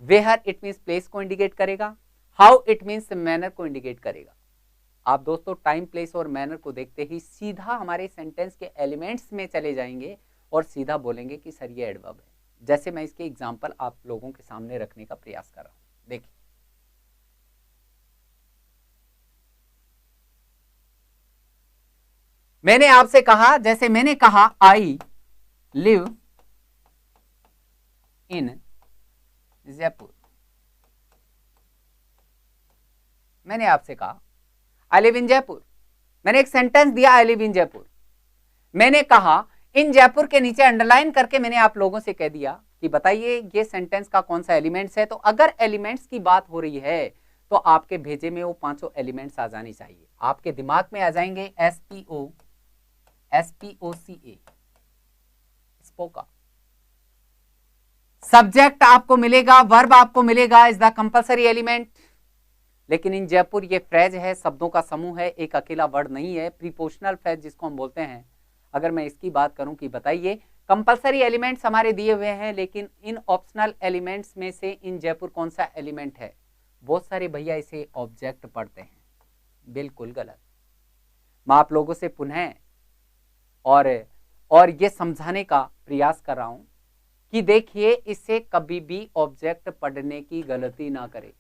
Speaker 1: वेयर इट मींस प्लेस को इंडिकेट करेगा, हाउ इट मींस मैनर को इंडिकेट करेगा। आप दोस्तों टाइम, प्लेस और मैनर को देखते ही सीधा हमारे सेंटेंस के एलिमेंट्स में चले जाएंगे और सीधा बोलेंगे कि सर ये एडवर्ब है। जैसे मैं इसके एग्जांपल आप लोगों के सामने रखने का प्रयास कर रहा हूं। देखिए मैंने आपसे कहा, जैसे मैंने कहा आई लिव इन जयपुर। मैंने आपसे कहा आई लिव इन जयपुर, मैंने एक सेंटेंस दिया आई लिव इन जयपुर। मैंने कहा इन जयपुर के नीचे अंडरलाइन करके मैंने आप लोगों से कह दिया कि बताइए ये सेंटेंस का कौन सा एलिमेंट्स है। तो अगर एलिमेंट्स की बात हो रही है तो आपके भेजे में वो पांचों एलिमेंट्स आ जानी चाहिए। आपके दिमाग में आ जाएंगे SPO, SPOCA, स्पोका। सब्जेक्ट आपको मिलेगा, वर्ब आपको मिलेगा, इज द कंपल्सरी एलिमेंट। लेकिन इन जयपुर ये फ्रेज है, शब्दों का समूह है, एक अकेला वर्ड नहीं है, प्रीपोजिशनल फ्रेज जिसको हम बोलते हैं। अगर मैं इसकी बात करूं कि बताइए कंपल्सरी एलिमेंट्स हमारे दिए हुए हैं, लेकिन इन ऑप्शनल एलिमेंट्स में से इन जयपुर कौन सा एलिमेंट है? बहुत सारे भैया इसे ऑब्जेक्ट पढ़ते हैं, बिल्कुल गलत। मैं आप लोगों से पुनः और ये समझाने का प्रयास कर रहा हूं कि देखिए इसे कभी भी ऑब्जेक्ट पढ़ने की गलती ना करें।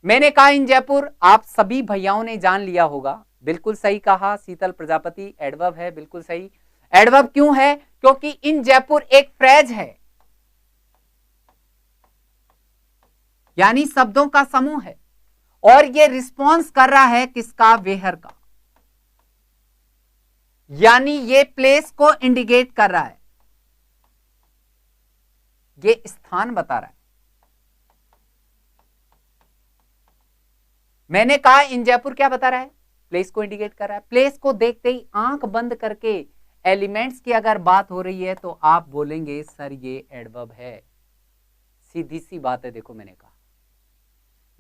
Speaker 1: मैंने कहा इन जयपुर, आप सभी भैयाओं ने जान लिया होगा, बिल्कुल सही कहा, शीतल प्रजापति एडवर्ब है, बिल्कुल सही। एडवर्ब क्यों है? क्योंकि इन जयपुर एक फ्रेज है, यानी शब्दों का समूह है, और ये रिस्पॉन्स कर रहा है किसका? वेयर का, यानी ये प्लेस को इंडिकेट कर रहा है, ये स्थान बता रहा है। मैंने कहा इन जयपुर क्या बता रहा है? प्लेस को इंडिकेट कर रहा है। प्लेस को देखते ही आंख बंद करके एलिमेंट्स की अगर बात हो रही है तो आप बोलेंगे सर ये एडवर्ब है, सीधी सी बात है। देखो मैंने कहा,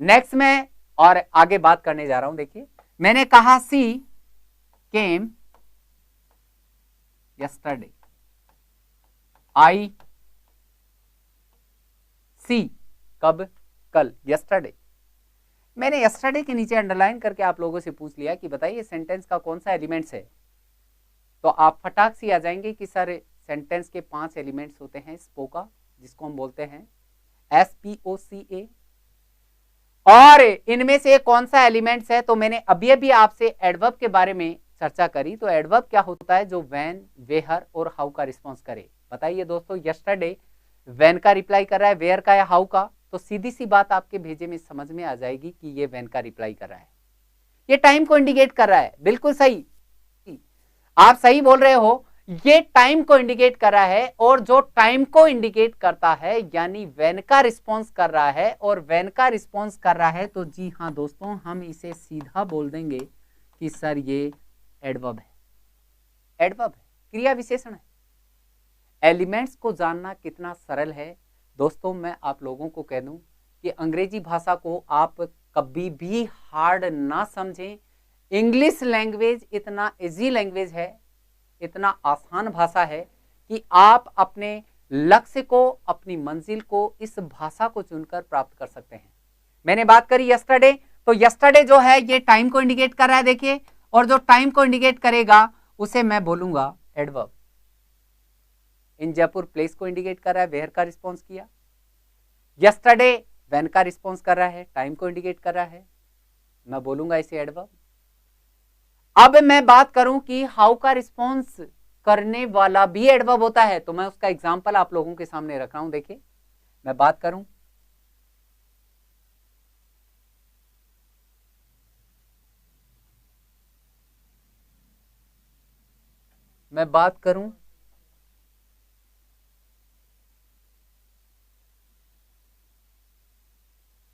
Speaker 1: नेक्स्ट में और आगे बात करने जा रहा हूं। देखिए मैंने कहा सी केम यस्टरडे, आई सी कब? कल, यस्टरडे। मैंने यस्टरडे के नीचे अंडरलाइन करके आप लोगों से पूछ लिया कि बताइए सेंटेंस का कौन सा एलिमेंट्स है, तो आप फटाक से आ जाएंगे कि सर सेंटेंस के 5 एलिमेंट्स होते हैं। स्पोका, जिसको हम बोलते हैं SPOCA, और इनमें से कौन सा एलिमेंट्स है? तो मैंने अभी आपसे एडवर्ब के बारे में चर्चा करी। तो एडवर्ब क्या होता है? जो व्हेन, वेयर और हाउ का रिस्पॉन्स करे। बताइए दोस्तों, यस्टरडे व्हेन का रिप्लाई कर रहा है, वेयर का या हाउ का? तो सीधी सी बात आपके भेजे में समझ में आ जाएगी कि ये व्हेन का रिप्लाई कर रहा है, ये टाइम को इंडिकेट कर रहा है। बिल्कुल सही, आप सही बोल रहे हो, ये टाइम को इंडिकेट कर रहा है, और जो टाइम को इंडिकेट करता है यानी व्हेन का रिस्पॉन्स कर रहा है, और व्हेन का रिस्पॉन्स कर रहा है तो जी हाँ दोस्तों, हम इसे सीधा बोल देंगे कि सर ये एडवर्ब है। एडवर्ब है, क्रिया विशेषण है। एलिमेंट्स को जानना कितना सरल है दोस्तों। मैं आप लोगों को कह दूं कि अंग्रेजी भाषा को आप कभी भी हार्ड ना समझें। इंग्लिश लैंग्वेज इतना इजी लैंग्वेज है, इतना आसान भाषा है कि आप अपने लक्ष्य को, अपनी मंजिल को इस भाषा को चुनकर प्राप्त कर सकते हैं। मैंने बात करी यस्टरडे, तो यस्टरडे जो है ये टाइम को इंडिकेट कर रहा है, देखिए, और जो टाइम को इंडिकेट करेगा उसे मैं बोलूंगा एडवर्ब। इन जयपुर प्लेस को इंडिकेट कर रहा है, वेयर का रिस्पॉन्स किया। यस्टरडे व्हेन का रिस्पॉन्स कर रहा है, टाइम को इंडिकेट कर रहा है, मैं बोलूंगा इसे एडवर्ब। अब मैं बात करूं कि हाउ का रिस्पॉन्स करने वाला भी एडवर्ब होता है, तो मैं उसका एग्जांपल आप लोगों के सामने रख रहा हूं। देखिए मैं बात करूं,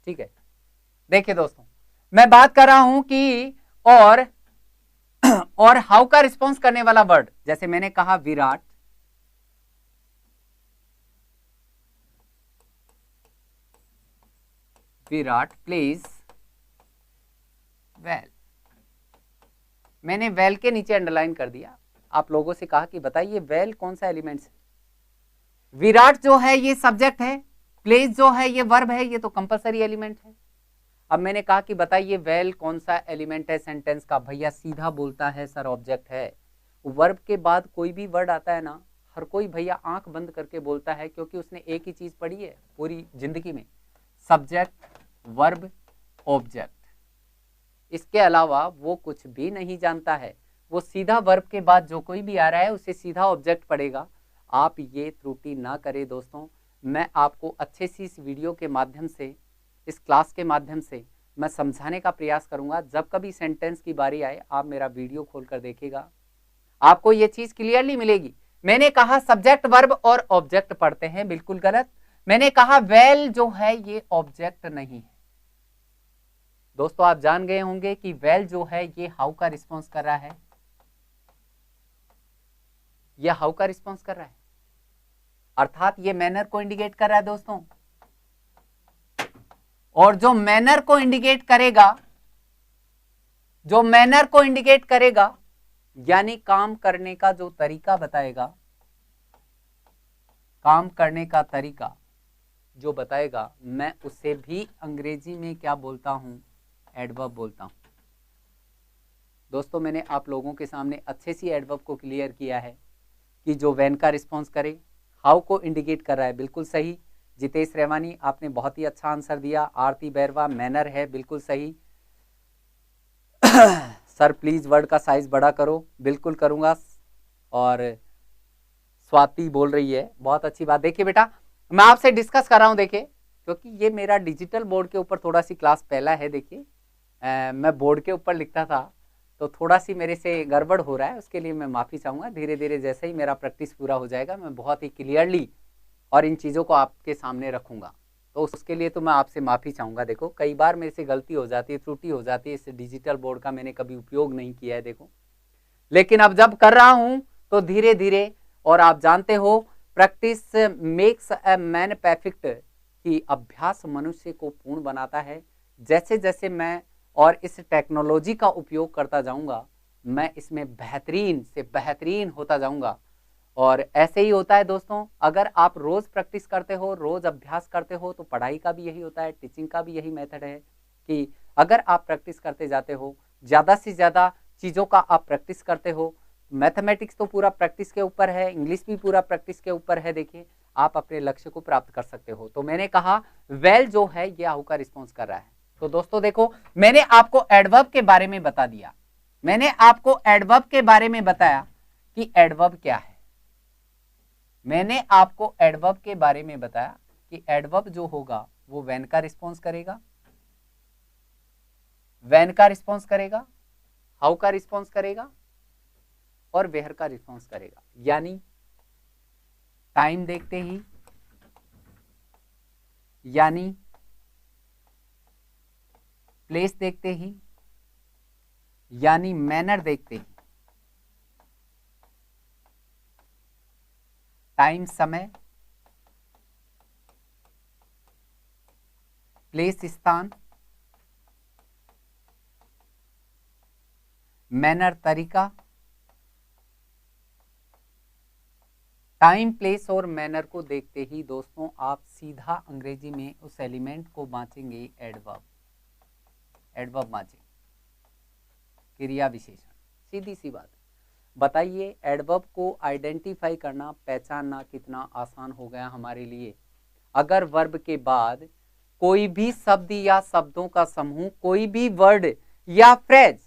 Speaker 1: ठीक है। देखिए दोस्तों, मैं बात कर रहा हूं कि और हाउ का रिस्पॉन्स करने वाला वर्ड, जैसे मैंने कहा विराट, विराट प्लेज वेल, मैंने वेल के नीचे अंडरलाइन कर दिया। आप लोगों से कहा कि बताइए वेल कौन सा एलिमेंट है। विराट जो है ये सब्जेक्ट है, प्लेज जो है ये वर्ब है, ये तो कंपलसरी एलिमेंट है। अब मैंने कहा कि बताइए वेल कौन सा एलिमेंट है सेंटेंस का। भैया सीधा बोलता है सर ऑब्जेक्ट है। वर्ब के बाद कोई भी वर्ड आता है ना, हर कोई भैया आंख बंद करके बोलता है, क्योंकि उसने एक ही चीज पढ़ी है पूरी जिंदगी में, सब्जेक्ट वर्ब ऑब्जेक्ट। इसके अलावा वो कुछ भी नहीं जानता है। वो सीधा वर्ब के बाद जो कोई भी आ रहा है उसे सीधा ऑब्जेक्ट पढ़ेगा। आप ये त्रुटि ना करें दोस्तों। मैं आपको अच्छे से इस वीडियो के माध्यम से, इस क्लास के माध्यम से मैं समझाने का प्रयास करूंगा। जब कभी सेंटेंस की बारी आए आप मेरा वीडियो खोलकर देखिएगा, आपको ये चीज क्लियरली मिलेगी। मैंने कहा सब्जेक्ट वर्ब और ऑब्जेक्ट पढ़ते हैं, बिल्कुल गलत। मैंने कहा वेल जो है ये ऑब्जेक्ट नहीं है। दोस्तों आप जान गए होंगे कि वेल जो है ये हाउ का रिस्पॉन्स कर रहा है, यह हाउ का रिस्पॉन्स कर रहा है, अर्थात ये मैनर को इंडिकेट कर रहा है दोस्तों। और जो मैनर को इंडिकेट करेगा, जो मैनर को इंडिकेट करेगा यानी काम करने का जो तरीका बताएगा, काम करने का तरीका जो बताएगा, मैं उसे भी अंग्रेजी में क्या बोलता हूं, एडवर्ब बोलता हूं। दोस्तों मैंने आप लोगों के सामने अच्छे से एडवर्ब को क्लियर किया है कि जो व्हेन का रिस्पॉन्स करे, हाउ को इंडिकेट कर रहा है, बिल्कुल सही। जितेश रेवानी आपने बहुत ही अच्छा आंसर दिया। आरती बैरवा मैनर है, बिल्कुल सही। सर प्लीज वर्ड का साइज बड़ा करो, बिल्कुल करूंगा। और स्वाति बोल रही है, बहुत अच्छी बात। देखिए बेटा मैं आपसे डिस्कस कर रहा हूं, देखिए क्योंकि ये मेरा डिजिटल बोर्ड के ऊपर थोड़ा सी क्लास पहला है। देखिए मैं बोर्ड के ऊपर लिखता था तो थोड़ा सी मेरे से गड़बड़ हो रहा है, उसके लिए मैं माफी चाहूंगा। धीरे धीरे जैसे ही मेरा प्रैक्टिस पूरा हो जाएगा मैं बहुत ही क्लियरली और इन चीज़ों को आपके सामने रखूंगा, तो उसके लिए तो मैं आपसे माफ़ी चाहूँगा। देखो कई बार मेरे से गलती हो जाती है, त्रुटि हो जाती है, इस डिजिटल बोर्ड का मैंने कभी उपयोग नहीं किया है देखो, लेकिन अब जब कर रहा हूँ तो धीरे धीरे, और आप जानते हो practice makes a man perfect, कि अभ्यास मनुष्य को पूर्ण बनाता है। जैसे जैसे मैं और इस टेक्नोलॉजी का उपयोग करता जाऊँगा मैं इसमें बेहतरीन से बेहतरीन होता जाऊँगा। और ऐसे ही होता है दोस्तों, अगर आप रोज प्रैक्टिस करते हो, रोज अभ्यास करते हो, तो पढ़ाई का भी यही होता है, टीचिंग का भी यही मेथड है कि अगर आप प्रैक्टिस करते जाते हो, ज़्यादा से ज़्यादा चीज़ों का आप प्रैक्टिस करते हो। मैथमेटिक्स तो पूरा प्रैक्टिस के ऊपर है, इंग्लिश भी पूरा प्रैक्टिस के ऊपर है। देखिए आप अपने लक्ष्य को प्राप्त कर सकते हो। तो मैंने कहा वेल जो है ये हाउ का रिस्पॉन्स कर रहा है। तो दोस्तों देखो मैंने आपको एडवर्ब के बारे में बता दिया, मैंने आपको एडवर्ब के बारे में बताया कि एडवर्ब क्या है। मैंने आपको एडवर्ब के बारे में बताया कि एडवर्ब जो होगा वो व्हेन का रिस्पॉन्स करेगा, व्हेन का रिस्पॉन्स करेगा, हाउ का रिस्पॉन्स करेगा और वेयर का रिस्पॉन्स करेगा। यानी टाइम देखते ही, यानी प्लेस देखते ही, यानी मैनर देखते ही, टाइम समय, प्लेस स्थान, मैनर तरीका, टाइम प्लेस और मैनर को देखते ही दोस्तों आप सीधा अंग्रेजी में उस एलिमेंट को बांचेंगे एडवर्ब, एडवर्ब बांचेंगे, क्रिया विशेषण, सीधी सी बात। बताइए एडवर्ब को आइडेंटिफाई करना, पहचानना कितना आसान हो गया हमारे लिए। अगर वर्ब के बाद कोई भी शब्द या शब्दों का समूह, कोई भी वर्ड या फ्रेज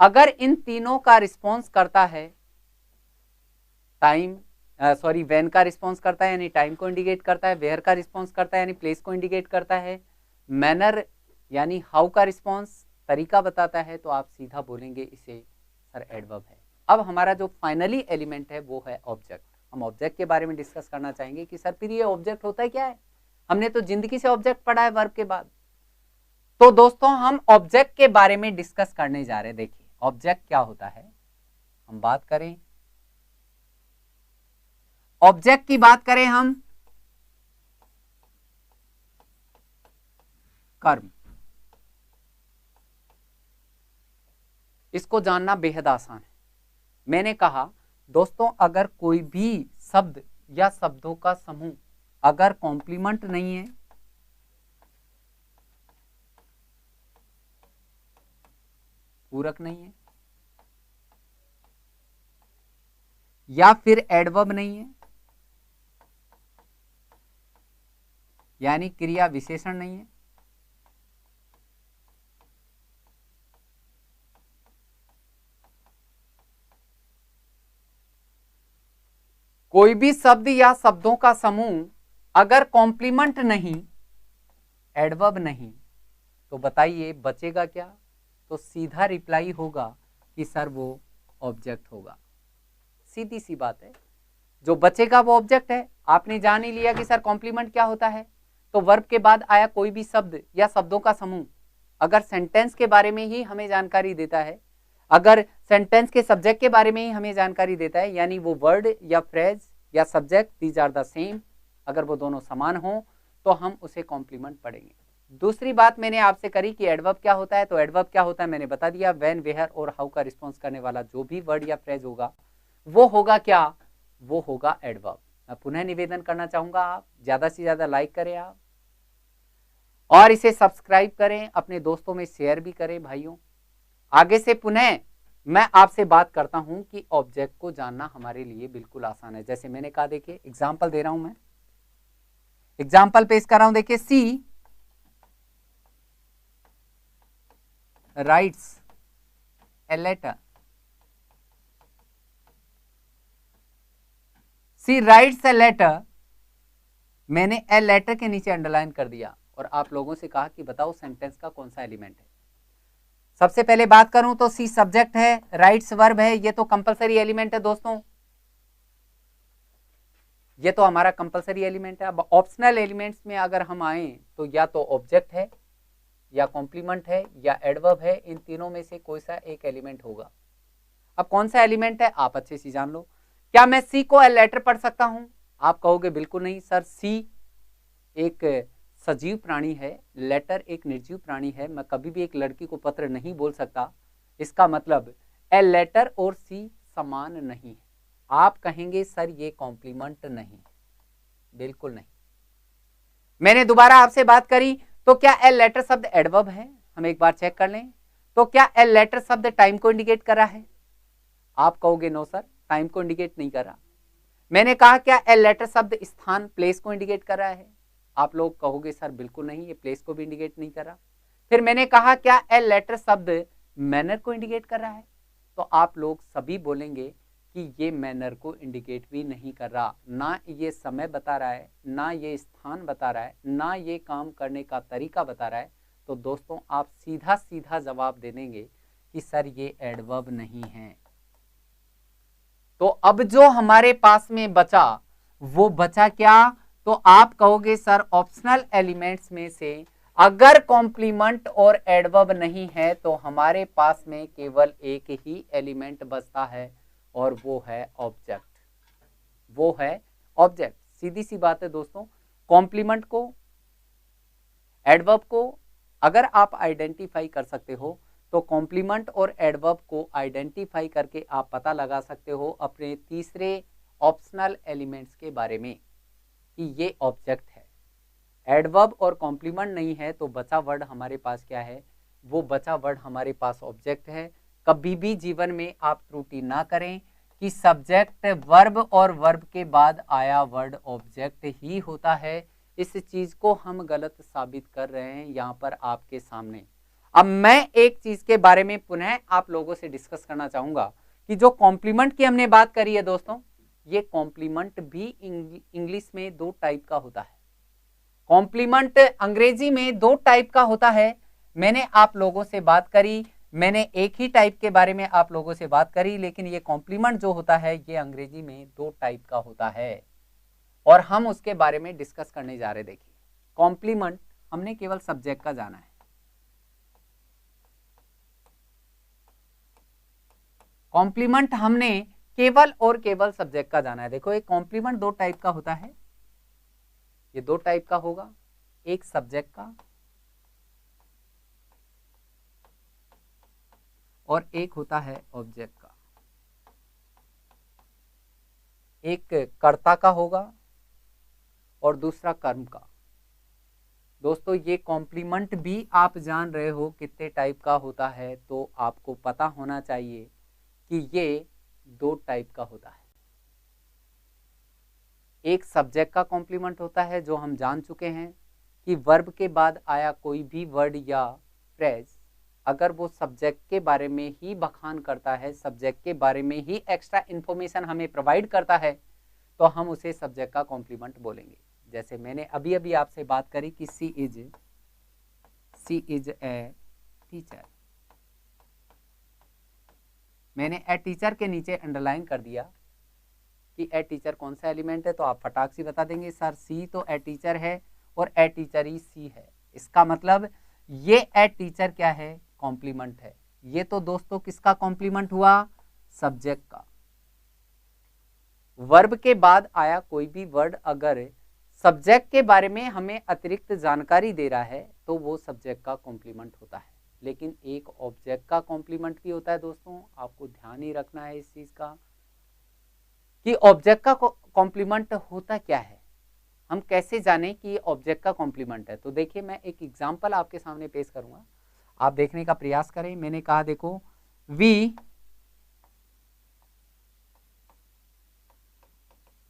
Speaker 1: अगर इन तीनों का रिस्पॉन्स करता है, टाइम सॉरी व्हेन का रिस्पॉन्स करता है यानी टाइम को इंडिकेट करता है, वेयर का रिस्पॉन्स करता है यानी प्लेस को इंडिकेट करता है, मैनर यानी हाउ का रिस्पॉन्स तरीका बताता है, तो आप सीधा बोलेंगे इसे सर एडवर्ब है। अब हमारा जो फाइनली एलिमेंट है वो है ऑब्जेक्ट। हम ऑब्जेक्ट के बारे में डिस्कस करना चाहेंगे कि सर फिर ये ऑब्जेक्ट होता है क्या है, हमने तो जिंदगी से ऑब्जेक्ट पढ़ा है वर्ब के बाद। तो दोस्तों हम ऑब्जेक्ट के बारे में डिस्कस करने जा रहे हैं। देखिए ऑब्जेक्ट क्या होता है, हम बात करें ऑब्जेक्ट की, बात करें हम कर्म, इसको जानना बेहद आसान है। मैंने कहा दोस्तों अगर कोई भी शब्द या शब्दों का समूह अगर कॉम्प्लीमेंट नहीं है, पूरक नहीं है, या फिर एडवर्ब नहीं है यानी क्रिया विशेषण नहीं है, कोई भी शब्द या शब्दों का समूह अगर कॉम्प्लीमेंट नहीं, एडवर्ब नहीं, तो बताइए बचेगा क्या? तो सीधा रिप्लाई होगा कि सर वो ऑब्जेक्ट होगा। सीधी सी बात है, जो बचेगा वो ऑब्जेक्ट है। आपने जान ही लिया कि सर कॉम्प्लीमेंट क्या होता है। तो वर्ब के बाद आया कोई भी शब्द या शब्दों का समूह अगर सेंटेंस के बारे में ही हमें जानकारी देता है, अगर सेंटेंस के सब्जेक्ट के बारे में ही हमें जानकारी देता है, यानी वो वर्ड या फ्रेज या subject these are the same, अगर वो दोनों समान हो तो हम उसे कॉम्प्लीमेंट पढ़ेंगे। दूसरी बात मैंने आपसे करी कि एडवर्ब क्या होता है। तो एडवर्ब क्या होता है मैंने बता दिया, व्हेन, वेयर और हाउ का रिस्पॉन्स करने वाला जो भी वर्ड या फ्रेज होगा वो होगा क्या? वो होगा एडवर्ब। मैं पुनः निवेदन करना चाहूंगा, आप ज्यादा से ज्यादा लाइक करें आप, और इसे सब्सक्राइब करें, अपने दोस्तों में शेयर भी करें भाइयों। आगे से पुनः मैं आपसे बात करता हूं कि ऑब्जेक्ट को जानना हमारे लिए बिल्कुल आसान है। जैसे मैंने कहा, देखिए एग्जाम्पल दे रहा हूं, मैं एग्जाम्पल पेश कर रहा हूं। देखिए C writes a letter, C writes a letter, मैंने ए लेटर के नीचे अंडरलाइन कर दिया और आप लोगों से कहा कि बताओ सेंटेंस का कौन सा एलिमेंट है। सबसे पहले बात करूं तो सी सब्जेक्ट है, राइट्स वर्ब है, ये तो कंपलसरी एलिमेंट है दोस्तों, ये तो हमारा कंपलसरी एलिमेंट है। अब ऑप्शनल एलिमेंट्स में अगर हम आए तो या तो ऑब्जेक्ट है या कॉम्प्लीमेंट है या एडवर्ब है, इन तीनों में से कोई सा एक एलिमेंट होगा। अब कौन सा एलिमेंट है आप अच्छे से जान लो। क्या मैं सी को ए लेटर पढ़ सकता हूं? आप कहोगे बिल्कुल नहीं सर, सी एक सजीव प्राणी है, लेटर एक निर्जीव प्राणी है, मैं कभी भी एक लड़की को पत्र नहीं बोल सकता। इसका मतलब ए लेटर और सी समान नहीं है। आप कहेंगे सर ये कॉम्प्लीमेंट नहीं, बिल्कुल नहीं। मैंने दोबारा आपसे बात करी तो क्या ए लेटर शब्द एडवर्ब है? हम एक बार चेक कर लें। तो क्या ए लेटर शब्द टाइम को इंडिकेट कर रहा है? आप कहोगे नो सर, टाइम को इंडिकेट नहीं कर रहा। मैंने कहा क्या ए लेटर शब्द स्थान, प्लेस को इंडिकेट कर रहा है? आप लोग कहोगे सर बिल्कुल नहीं, ये प्लेस को भी इंडिकेट नहीं कर रहा। फिर मैंने कहा क्या ए लेटर शब्द मैनर को इंडिकेट कर रहा है? तो आप लोग सभी बोलेंगे कि ये मैनर को इंडिकेट भी नहीं कर रहा, ना ये समय बता रहा है, ना ये स्थान बता रहा है, ना ये काम करने का तरीका बता रहा है। तो दोस्तों आप सीधा सीधा जवाब दे देंगे कि सर ये एडवर्ब नहीं है। तो अब जो हमारे पास में बचा वो बचा क्या? तो आप कहोगे सर ऑप्शनल एलिमेंट्स में से अगर कॉम्प्लीमेंट और एडवर्ब नहीं है तो हमारे पास में केवल एक ही एलिमेंट बचता है और वो है ऑब्जेक्ट, वो है ऑब्जेक्ट। सीधी सी बात है दोस्तों, कॉम्प्लीमेंट को, एडवर्ब को अगर आप आइडेंटिफाई कर सकते हो तो कॉम्प्लीमेंट और एडवर्ब को आइडेंटिफाई करके आप पता लगा सकते हो अपने तीसरे ऑप्शनल एलिमेंट्स के बारे में कि ये ऑब्जेक्ट है। एडवर्ब और कॉम्प्लीमेंट नहीं है तो बचा वर्ड हमारे पास क्या है? वो बचा वर्ड हमारे पास ऑब्जेक्ट है। कभी भी जीवन में आप त्रुटि ना करें कि सब्जेक्ट वर्ब और वर्ब के बाद आया वर्ड ऑब्जेक्ट ही होता है। इस चीज को हम गलत साबित कर रहे हैं यहाँ पर आपके सामने। अब मैं एक चीज के बारे में पुनः आप लोगों से डिस्कस करना चाहूंगा कि जो कॉम्प्लीमेंट की हमने बात करी है दोस्तों, ये कॉम्प्लीमेंट भी इंग्लिश में 2 टाइप का होता है। कॉम्प्लीमेंट अंग्रेजी में 2 टाइप का होता है। मैंने आप लोगों से बात करी, मैंने एक ही टाइप के बारे में आप लोगों से बात करी, लेकिन ये कॉम्प्लीमेंट जो होता है ये अंग्रेजी में 2 टाइप का होता है और हम उसके बारे में डिस्कस करने जा रहे। देखिए, कॉम्प्लीमेंट हमने केवल सब्जेक्ट का जाना है। कॉम्प्लीमेंट हमने केवल और केवल सब्जेक्ट का जाना है। देखो, एक कॉम्प्लीमेंट 2 टाइप का होता है, ये 2 टाइप का होगा, एक सब्जेक्ट का और एक होता है ऑब्जेक्ट का। एक कर्ता का होगा और दूसरा कर्म का। दोस्तों, ये कॉम्प्लीमेंट भी आप जान रहे हो कितने टाइप का होता है, तो आपको पता होना चाहिए कि ये 2 टाइप का होता है। एक सब्जेक्ट का कॉम्प्लीमेंट होता है जो हम जान चुके हैं कि वर्ब के बाद आया कोई भी वर्ड या फ्रेज अगर वो सब्जेक्ट के बारे में ही बखान करता है, सब्जेक्ट के बारे में ही एक्स्ट्रा इन्फॉर्मेशन हमें प्रोवाइड करता है, तो हम उसे सब्जेक्ट का कॉम्प्लीमेंट बोलेंगे। जैसे मैंने अभी अभी आपसे बात करी कि सी इज ए टीचर। मैंने ए टीचर के नीचे अंडरलाइन कर दिया कि ए टीचर कौन सा एलिमेंट है, तो आप फटाक से बता देंगे सर सी तो ए टीचर है और ए टीचर ही सी है। इसका मतलब ये ए टीचर क्या है, कॉम्प्लीमेंट है। ये तो दोस्तों किसका कॉम्प्लीमेंट हुआ, सब्जेक्ट का। वर्ब के बाद आया कोई भी वर्ड अगर सब्जेक्ट के बारे में हमें अतिरिक्त जानकारी दे रहा है तो वो सब्जेक्ट का कॉम्प्लीमेंट होता है। लेकिन एक ऑब्जेक्ट का कॉम्प्लीमेंट भी होता है। दोस्तों, आपको ध्यान ही रखना है इस चीज का कि ऑब्जेक्ट का कॉम्प्लीमेंट होता क्या है, हम कैसे जाने कि ऑब्जेक्ट का कॉम्प्लीमेंट है। तो देखिए, मैं एक एग्जांपल आपके सामने पेश करूंगा, आप देखने का प्रयास करें। मैंने कहा देखो, we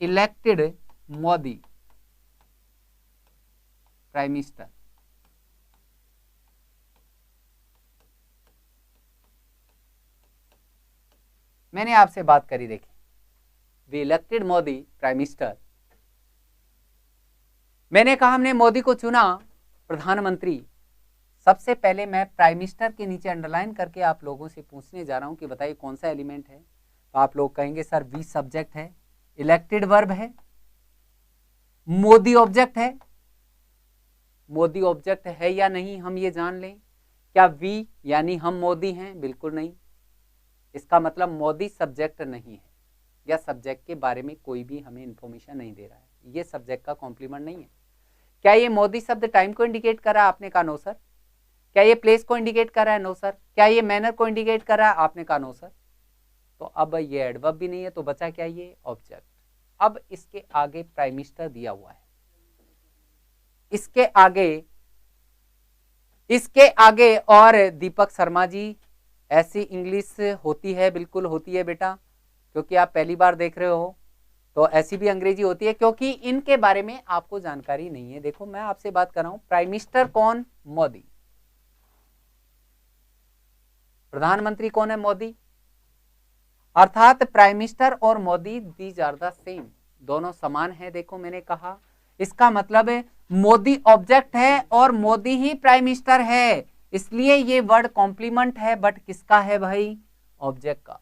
Speaker 1: elected Modi prime minister. मैंने आपसे बात करी, देखिए, we elected Modi prime minister. मैंने कहा हमने मोदी को चुना प्रधानमंत्री। सबसे पहले मैं प्राइम मिनिस्टर के नीचे अंडरलाइन करके आप लोगों से पूछने जा रहा हूं कि बताइए कौन सा एलिमेंट है। तो आप लोग कहेंगे सर वी सब्जेक्ट है, इलेक्टेड वर्ब है, मोदी ऑब्जेक्ट है। मोदी ऑब्जेक्ट है या नहीं हम ये जान लें। क्या वी यानी हम मोदी हैं, बिल्कुल नहीं। इसका मतलब मोदी सब्जेक्ट नहीं है या सब्जेक्ट के बारे में कोई भी हमें इंफॉर्मेशन नहीं दे रहा है, ये सब्जेक्ट का कॉम्प्लीमेंट नहीं है। क्या ये मोदी शब्द टाइम को इंडिकेट कर रहा है, आपने कहा नो सर। क्या ये प्लेस को इंडिकेट कर रहा है, नो सर। क्या ये मैनर को इंडिकेट कर रहा है, आपने कहा नो सर। तो अब ये एडवर्ब भी नहीं है, तो बचा क्या, ये ऑब्जेक्ट। अब इसके आगे प्राइम मिनिस्टर दिया हुआ है, इसके आगे और दीपक शर्मा जी, ऐसी इंग्लिश होती है, बिल्कुल होती है बेटा, क्योंकि आप पहली बार देख रहे हो, तो ऐसी भी अंग्रेजी होती है क्योंकि इनके बारे में आपको जानकारी नहीं है। देखो, मैं आपसे बात कर रहा हूं, प्राइम मिनिस्टर कौन, मोदी। प्रधानमंत्री कौन है, मोदी। अर्थात प्राइम मिनिस्टर और Modi these are the same, दोनों समान है। देखो, मैंने कहा इसका मतलब है मोदी ऑब्जेक्ट है और मोदी ही प्राइम मिनिस्टर है, इसलिए ये वर्ड कॉम्प्लीमेंट है। बट किसका है भाई, ऑब्जेक्ट का।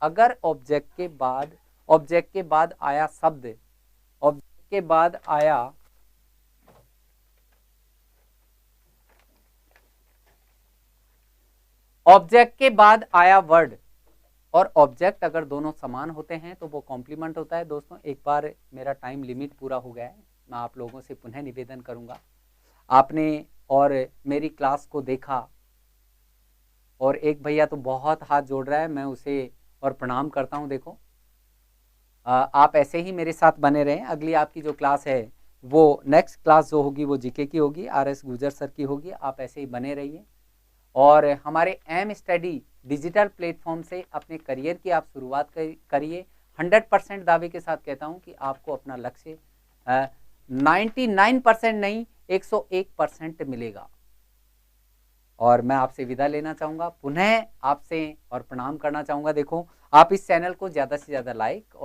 Speaker 1: अगर ऑब्जेक्ट के बाद आया शब्द, ऑब्जेक्ट के बाद आया वर्ड और ऑब्जेक्ट अगर दोनों समान होते हैं तो वो कॉम्प्लीमेंट होता है। दोस्तों, एक बार मेरा टाइम लिमिट पूरा हो गया है, मैं आप लोगों से पुनः निवेदन करूंगा, आपने और मेरी क्लास को देखा और एक भैया तो बहुत हाथ जोड़ रहा है, मैं उसे और प्रणाम करता हूं। देखो, आप ऐसे ही मेरे साथ बने रहें। अगली आपकी जो क्लास है वो नेक्स्ट क्लास जो होगी वो जीके की होगी, RS गुजर सर की होगी। आप ऐसे ही बने रहिए और हमारे एम स्टडी डिजिटल प्लेटफॉर्म से अपने करियर की आप शुरुआत करिए। 100% दावे के साथ कहता हूं कि आपको अपना लक्ष्य 99% नहीं 101% मिलेगा। और मैं आपसे विदा लेना चाहूंगा, पुनः आपसे और प्रणाम करना चाहूंगा। देखो, आप इस चैनल को ज़्यादा से ज़्यादा लाइक